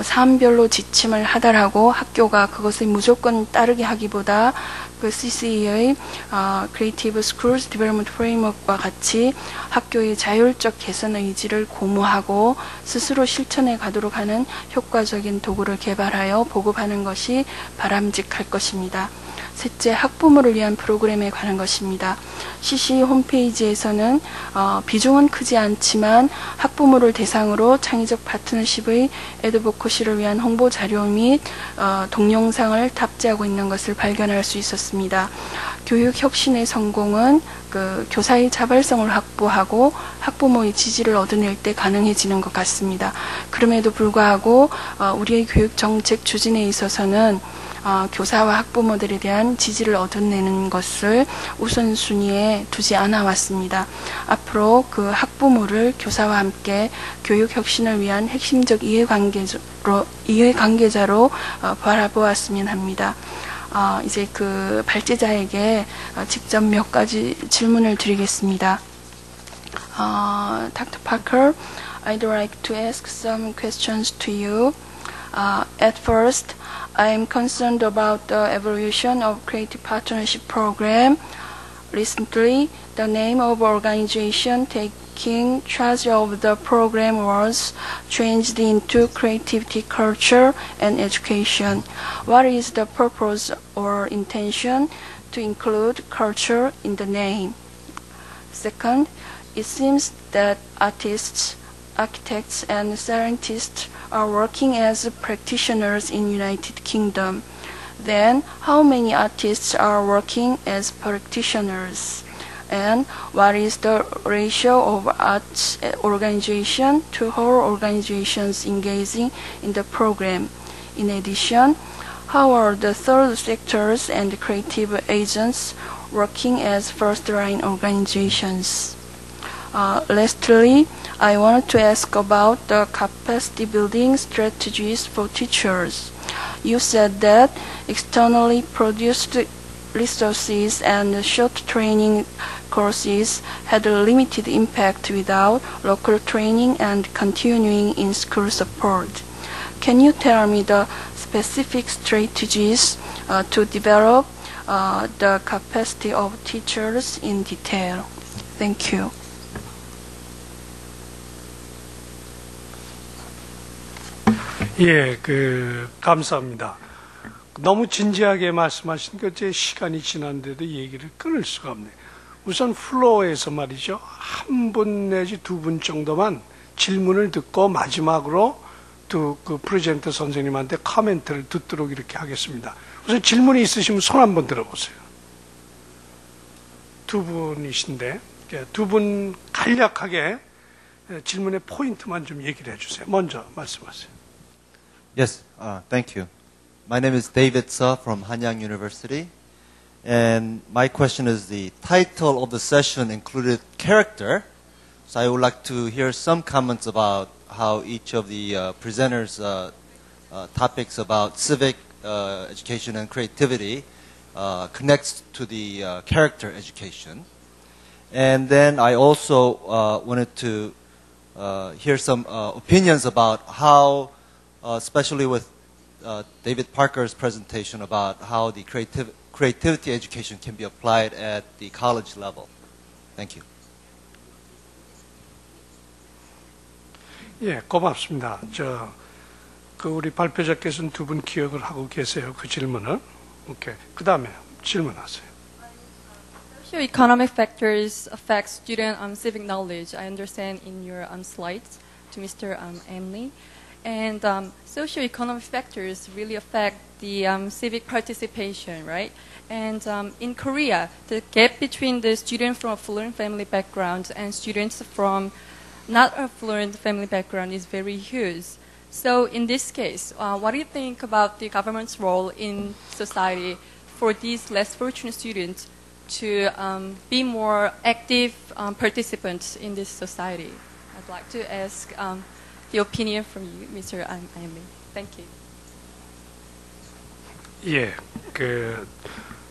사안별로 지침을 하달하고 학교가 그것을 무조건 따르게 하기보다 그 CCE의 Creative Schools Development Framework과 같이 학교의 자율적 개선 의지를 고무하고 스스로 실천해 가도록 하는 효과적인 도구를 개발하여 보급하는 것이 바람직할 것입니다. 셋째, 학부모를 위한 프로그램에 관한 것입니다. CC 홈페이지에서는 비중은 크지 않지만 학부모를 대상으로 창의적 파트너십의 애드보커시를 위한 홍보 자료 및 동영상을 탑재하고 있는 것을 발견할 수 있었습니다. 교육 혁신의 성공은 교사의 자발성을 확보하고 학부모의 지지를 얻어낼 때 가능해지는 것 같습니다. 그럼에도 불구하고 우리의 교육 정책 추진에 있어서는 교사와 학부모들에 대한 지지를 얻어내는 것을 우선순위에 두지 않아 왔습니다. 앞으로 그 학부모를 교사와 함께 교육 혁신을 위한 핵심적 이해관계자로 바라보았으면 합니다. 이제 그 발제자에게 직접 몇 가지 질문을 드리겠습니다. Dr. Parker, I'd like to ask some questions to you. At first, I am concerned about the evolution of Creative Partnership Program. Recently, the name of organization taking charge of the program was changed into Creativity, Culture, and Education. What is the purpose or intention to include culture in the name? Second, it seems that artists, architects, and scientists are working as practitioners in United Kingdom. Then, how many artists are working as practitioners? And what is the ratio of arts organization to whole organizations engaging in the program? In addition, how are the third sectors and creative agents working as first-line organizations? Lastly, I wanted to ask about the capacity building strategies for teachers. You said that externally produced resources and short training courses had a limited impact without local training and continuing in-school support. Can you tell me the specific strategies to develop the capacity of teachers in detail? Thank you. 예, 감사합니다. 너무 진지하게 말씀하신 게 제 시간이 지났는데도 얘기를 끊을 수가 없네요. 우선 플로어에서 말이죠. 한 분 내지 두 분 정도만 질문을 듣고 마지막으로 그 프레젠터 선생님한테 코멘트를 듣도록 이렇게 하겠습니다. 우선 질문이 있으시면 손 한번 들어보세요. 두 분이신데 두 분 간략하게 질문의 포인트만 좀 얘기를 해주세요. 먼저 말씀하세요. Yes, thank you. My name is David Suh from Hanyang University. And my question is, the title of the session included character. So I would like to hear some comments about how each of the presenters' topics about civic education and creativity connects to the character education. And then I also wanted to hear some opinions about how, especially with David Parker's presentation about how the creativity education can be applied at the college level. Thank you. 예, 고맙습니다. 우리 발표자께서는 두 분 기억을 하고 계세요. 그 질문을. 오케이. 그 다음에 질문하세요. Socio-economic factors affect student civic knowledge. I understand in your slides to Mr. Emily. And socio-economic factors really affect the civic participation, right? And in Korea, the gap between the students from affluent family backgrounds and students from not affluent family background is very huge. So in this case, what do you think about the government's role in society for these less fortunate students to be more active participants in this society. I'd like to ask the opinion from you, Mr. Emily. Thank you. 예,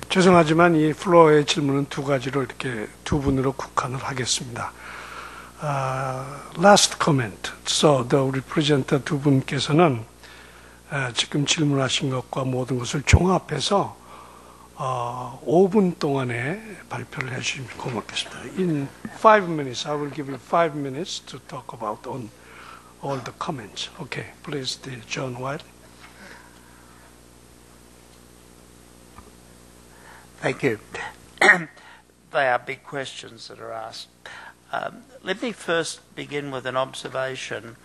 죄송하지만 이 플로어의 질문은 두 가지로 이렇게 두 분으로 국한을 하겠습니다. Last comment. So the representative 두 분께서는 지금 질문하신 것과 모든 것을 종합해서 5분 동안에 발표를 해주시면 고맙겠습니다. In 5 minutes, I will give you 5 minutes to talk about on all the comments. Okay, please, John White. Thank you. They are big questions that are asked. Let me first begin with an observation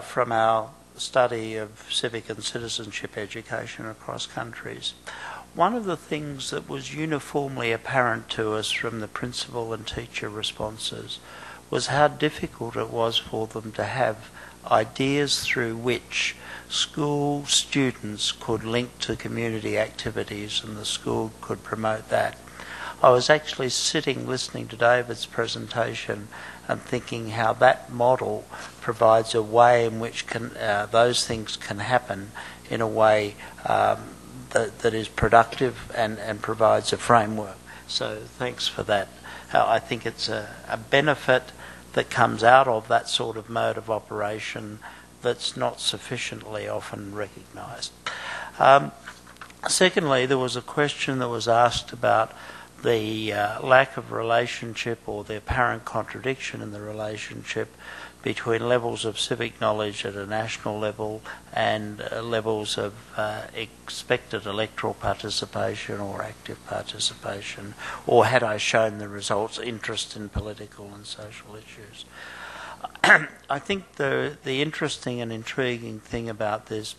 from our study of civic and citizenship education across countries. One of the things that was uniformly apparent to us from the principal and teacher responses was how difficult it was for them to have ideas through which school students could link to community activities and the school could promote that. I was actually sitting listening to David's presentation and thinking how that model provides a way in which those things can happen in a way that is productive and provides a framework. So thanks for that. I think it's a benefit that comes out of that sort of mode of operation that's not sufficiently often recognised. Secondly, there was a question that was asked about the lack of relationship or the apparent contradiction in the relationship between levels of civic knowledge at a national level and levels of expected electoral participation or active participation, or had I shown the results, interest in political and social issues. I think the interesting and intriguing thing about this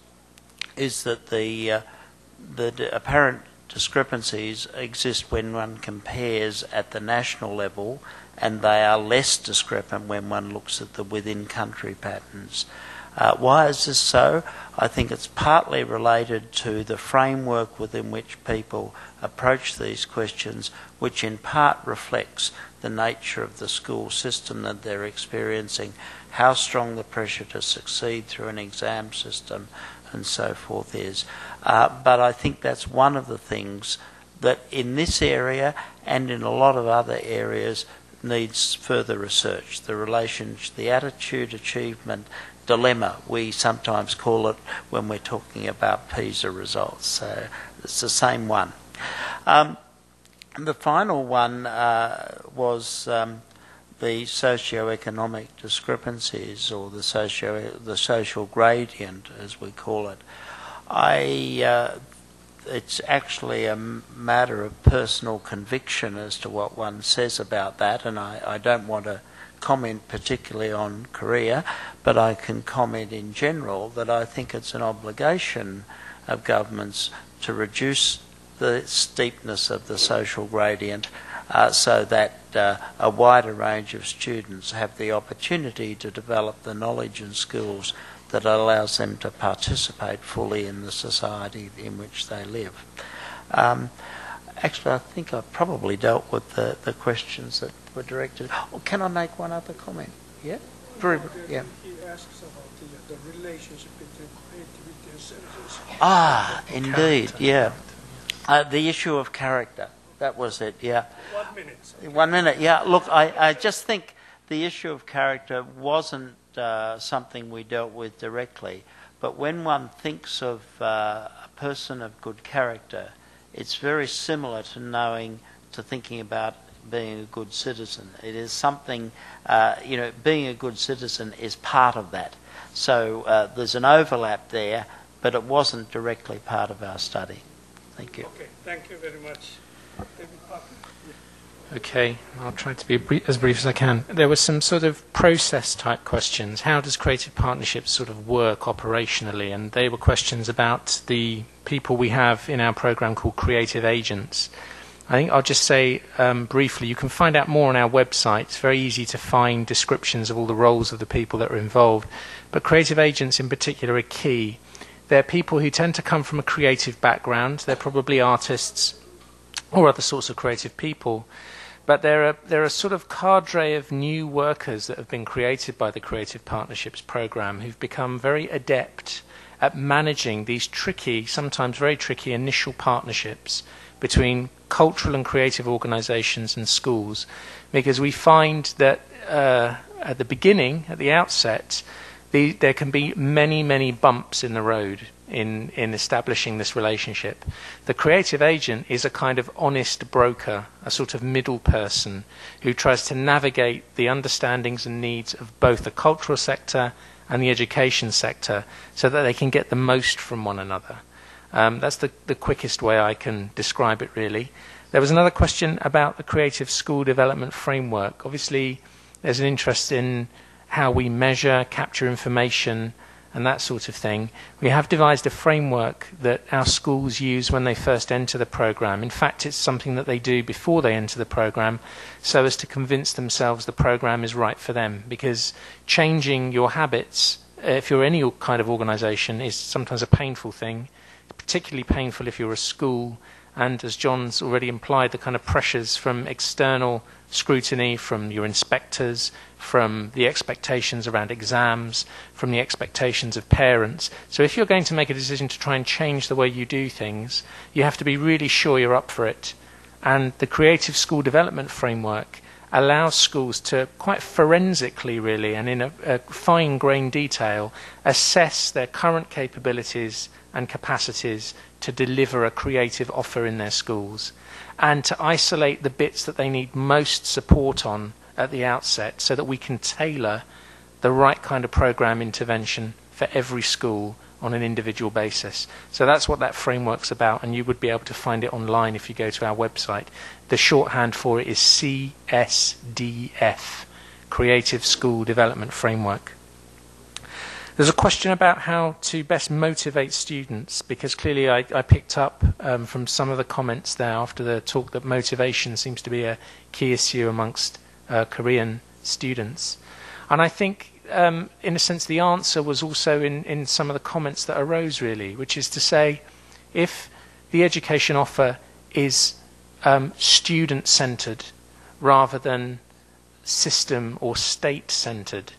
is that the apparent discrepancies exist when one compares at the national level, and they are less discrepant when one looks at the within-country patterns. Why is this so? I think it's partly related to the framework within which people approach these questions, which in part reflects the nature of the school system that they're experiencing, how strong the pressure to succeed through an exam system, and so forth is. But I think that's one of the things that in this area and in a lot of other areas needs further research. The relationship, the attitude achievement dilemma, we sometimes call it when we're talking about PISA results. So it's the same one. The final one was the socio-economic discrepancies, or the social gradient, as we call it. It's actually a matter of personal conviction as to what one says about that, and I don't want to comment particularly on Korea, but I can comment in general that I think it's an obligation of governments to reduce the steepness of the social gradient so that a wider range of students have the opportunity to develop the knowledge and skills that allows them to participate fully in the society in which they live. Actually, I think I've probably dealt with the questions that were directed. Oh, can I make one other comment? Yeah? Yeah. He asks about the relationship between creativity and citizenship. Ah, indeed, yeah. The issue of character. That was it, yeah. 1 minute. 1 minute, yeah. Look, I just think the issue of character wasn't something we dealt with directly, but when one thinks of a person of good character, it's very similar to thinking about being a good citizen. It is something, being a good citizen is part of that. So there's an overlap there, but it wasn't directly part of our study. Thank you. Okay, thank you very much. David Parker. Okay, I'll try to be as brief as I can. There were some sort of process-type questions. How does creative partnerships sort of work operationally? And they were questions about the people we have in our program called creative agents. I think I'll just say briefly, you can find out more on our website. It's very easy to find descriptions of all the roles of the people that are involved. But creative agents in particular are key. They're people who tend to come from a creative background. They're probably artists or other sorts of creative people. But there are sort of cadre of new workers that have been created by the Creative Partnerships Programme who've become very adept at managing these tricky, sometimes very tricky initial partnerships between cultural and creative organisations and schools, because we find that at the beginning, at the outset, there can be many, many bumps in the road in establishing this relationship. The creative agent is a kind of honest broker, a sort of middle person who tries to navigate the understandings and needs of both the cultural sector and the education sector so that they can get the most from one another. That's the quickest way I can describe it, really. There was another question about the Creative School Development Framework. Obviously, there's an interest in how we measure, capture information, and that sort of thing. We have devised a framework that our schools use when they first enter the programme. In fact, it's something that they do before they enter the programme, so as to convince themselves the programme is right for them. Because changing your habits, if you're any kind of organisation, is sometimes a painful thing, particularly painful if you're a school. And as John's already implied, the kind of pressures from external scrutiny, from your inspectors, from the expectations around exams, from the expectations of parents. So if you're going to make a decision to try and change the way you do things, you have to be really sure you're up for it. And the Creative School Development Framework allows schools to quite forensically, really, and in a fine-grained detail, assess their current capabilities and capacities to deliver a creative offer in their schools, and to isolate the bits that they need most support on at the outset so that we can tailor the right kind of programme intervention for every school on an individual basis. So that's what that framework's about, and you would be able to find it online if you go to our website. The shorthand for it is CSDF, Creative School Development Framework. There's a question about how to best motivate students, because clearly I picked up from some of the comments there after the talk that motivation seems to be a key issue amongst Korean students. And I think, in a sense, the answer was also in some of the comments that arose, really, which is to say, if the education offer is student-centred rather than system or state-centred,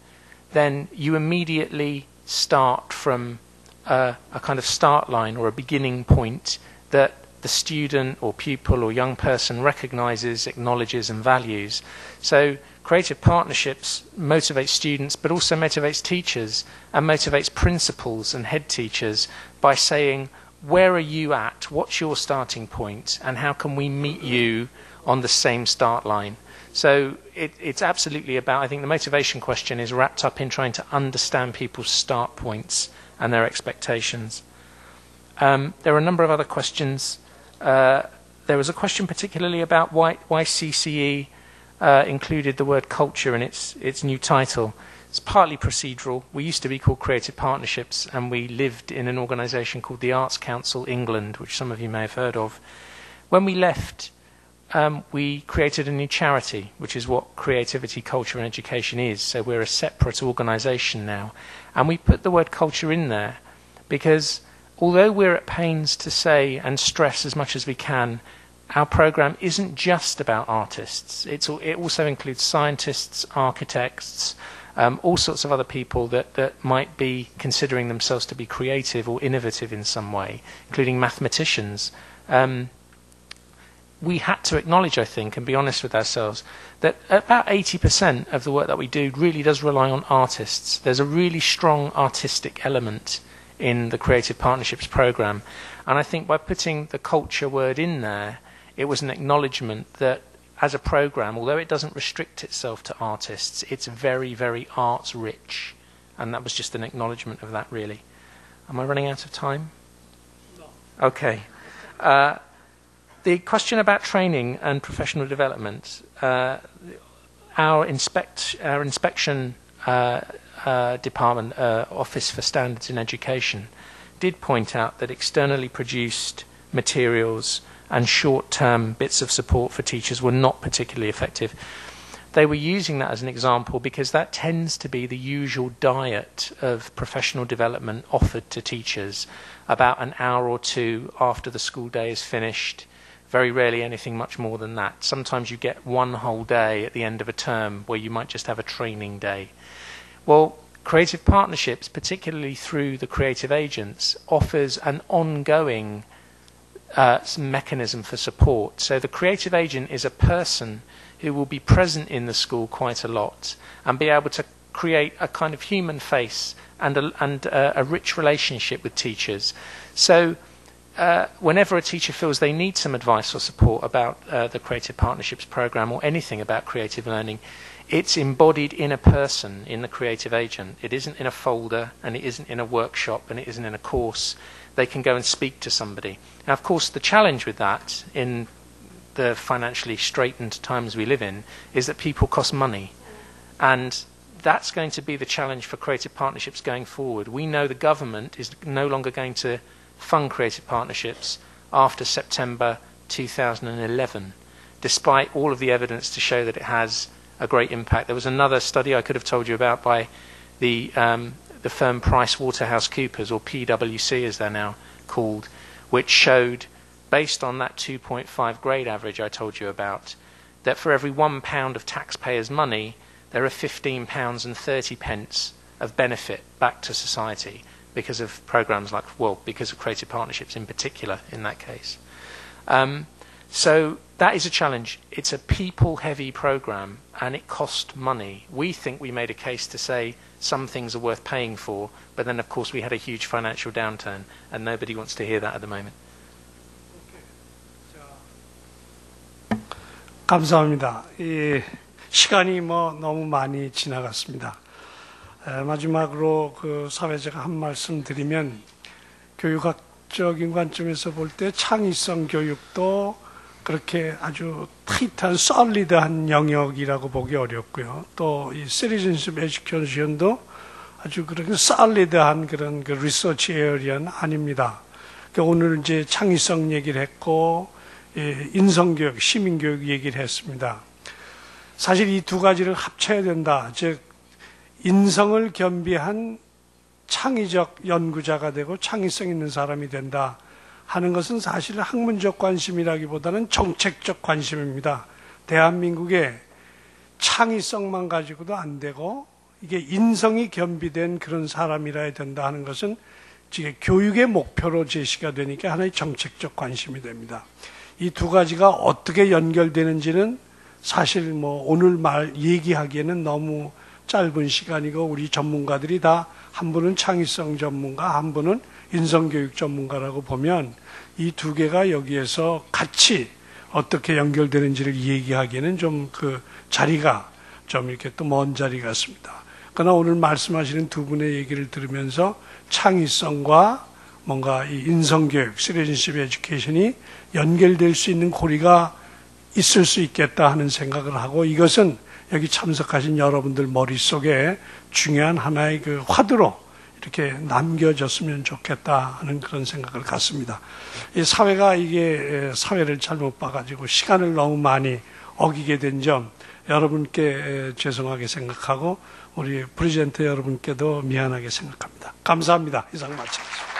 then you immediately start from a kind of start line or a beginning point that the student or pupil or young person recognises, acknowledges and values. So creative partnerships motivate students but also motivates teachers and motivates principals and head teachers by saying, where are you at, what's your starting point, and how can we meet you on the same start line? So it's absolutely about, I think the motivation question is wrapped up in trying to understand people's start points and their expectations. There are a number of other questions. There was a question particularly about why CCE included the word culture in its new title. It's partly procedural. We used to be called Creative Partnerships, and we lived in an organisation called the Arts Council England, which some of you may have heard of. When we left, we created a new charity, which is what Creativity, Culture and Education is. So we're a separate organisation now. And we put the word culture in there because although we're at pains to say and stress as much as we can, our programme isn't just about artists. It also includes scientists, architects, all sorts of other people that might be considering themselves to be creative or innovative in some way, including mathematicians. We had to acknowledge, I think, and be honest with ourselves, that about 80% of the work that we do really does rely on artists. There's a really strong artistic element in the Creative Partnerships programme. And I think by putting the culture word in there, it was an acknowledgement that as a programme, although it doesn't restrict itself to artists, it's very, very arts rich. And that was just an acknowledgement of that, really. Am I running out of time? No. Okay. The question about training and professional development, our inspection department, Office for Standards in Education, did point out that externally produced materials and short-term bits of support for teachers were not particularly effective. They were using that as an example because that tends to be the usual diet of professional development offered to teachers about an hour or two after the school day is finished, Very rarely anything much more than that. Sometimes you get one whole day at the end of a term where you might just have a training day. Well, creative partnerships, particularly through the creative agents, offers an ongoing mechanism for support. So the creative agent is a person who will be present in the school quite a lot and be able to create a kind of human face and a rich relationship with teachers. So whenever a teacher feels they need some advice or support about the Creative Partnerships program or anything about creative learning, it's embodied in a person, in the creative agent. It isn't in a folder, and it isn't in a workshop, and it isn't in a course. They can go and speak to somebody. Now, of course, the challenge with that in the financially straitened times we live in is that people cost money. And that's going to be the challenge for creative partnerships going forward. We know the government is no longer going to fund creative partnerships after September 2011, despite all of the evidence to show that it has a great impact. There was another study I could have told you about by the firm PricewaterhouseCoopers, or PwC as they're now called, which showed, based on that 2.5 grade average I told you about, that for every £1 of taxpayers' money, there are £15.30 of benefit back to society because of programs like, well, because of creative partnerships in particular in that case. So that is a challenge. It's a people-heavy program, and it cost money. We think we made a case to say some things are worth paying for, but then, of course, we had a huge financial downturn, and nobody wants to hear that at the moment. 감사합니다. 시간이 너무 많이 지나갔습니다. 마지막으로 그 사회자가 한 말씀 드리면, 교육학적인 관점에서 볼 때 창의성 교육도 그렇게 아주 타이트한 솔리드한 영역이라고 보기 어렵고요. 또 이 시티즌십 에듀케이션도 아주 그렇게 솔리드한 그런 그 리서치 에어리어는 아닙니다. 오늘 이제 창의성 얘기를 했고, 인성교육, 시민교육 얘기를 했습니다. 사실 이 두 가지를 합쳐야 된다. 즉 인성을 겸비한 창의적 연구자가 되고 창의성 있는 사람이 된다 하는 것은 사실 학문적 관심이라기보다는 정책적 관심입니다. 대한민국의 창의성만 가지고도 안 되고 이게 인성이 겸비된 그런 사람이라야 된다 하는 것은 지금 교육의 목표로 제시가 되니까 하나의 정책적 관심이 됩니다. 이 두 가지가 어떻게 연결되는지는 사실 오늘 얘기하기에는 너무 짧은 시간이고, 우리 전문가들이 다 한 분은 창의성 전문가, 한 분은 인성교육 전문가라고 보면 이 두 개가 여기에서 같이 어떻게 연결되는지를 얘기하기에는 좀 그 자리가 좀 이렇게 또 먼 자리 같습니다. 그러나 오늘 말씀하시는 두 분의 얘기를 들으면서 창의성과 뭔가 이 인성교육, 시티즌십 에듀케이션이 연결될 수 있는 고리가 있을 수 있겠다 하는 생각을 하고, 이것은 여기 참석하신 여러분들 머릿속에 중요한 하나의 그 화두로 이렇게 남겨졌으면 좋겠다 하는 그런 생각을 갖습니다. 이 사회가 이게 사회를 잘못 봐가지고 시간을 너무 많이 어기게 된 점 여러분께 죄송하게 생각하고 우리 프레젠터 여러분께도 미안하게 생각합니다. 감사합니다. 이상 마치겠습니다.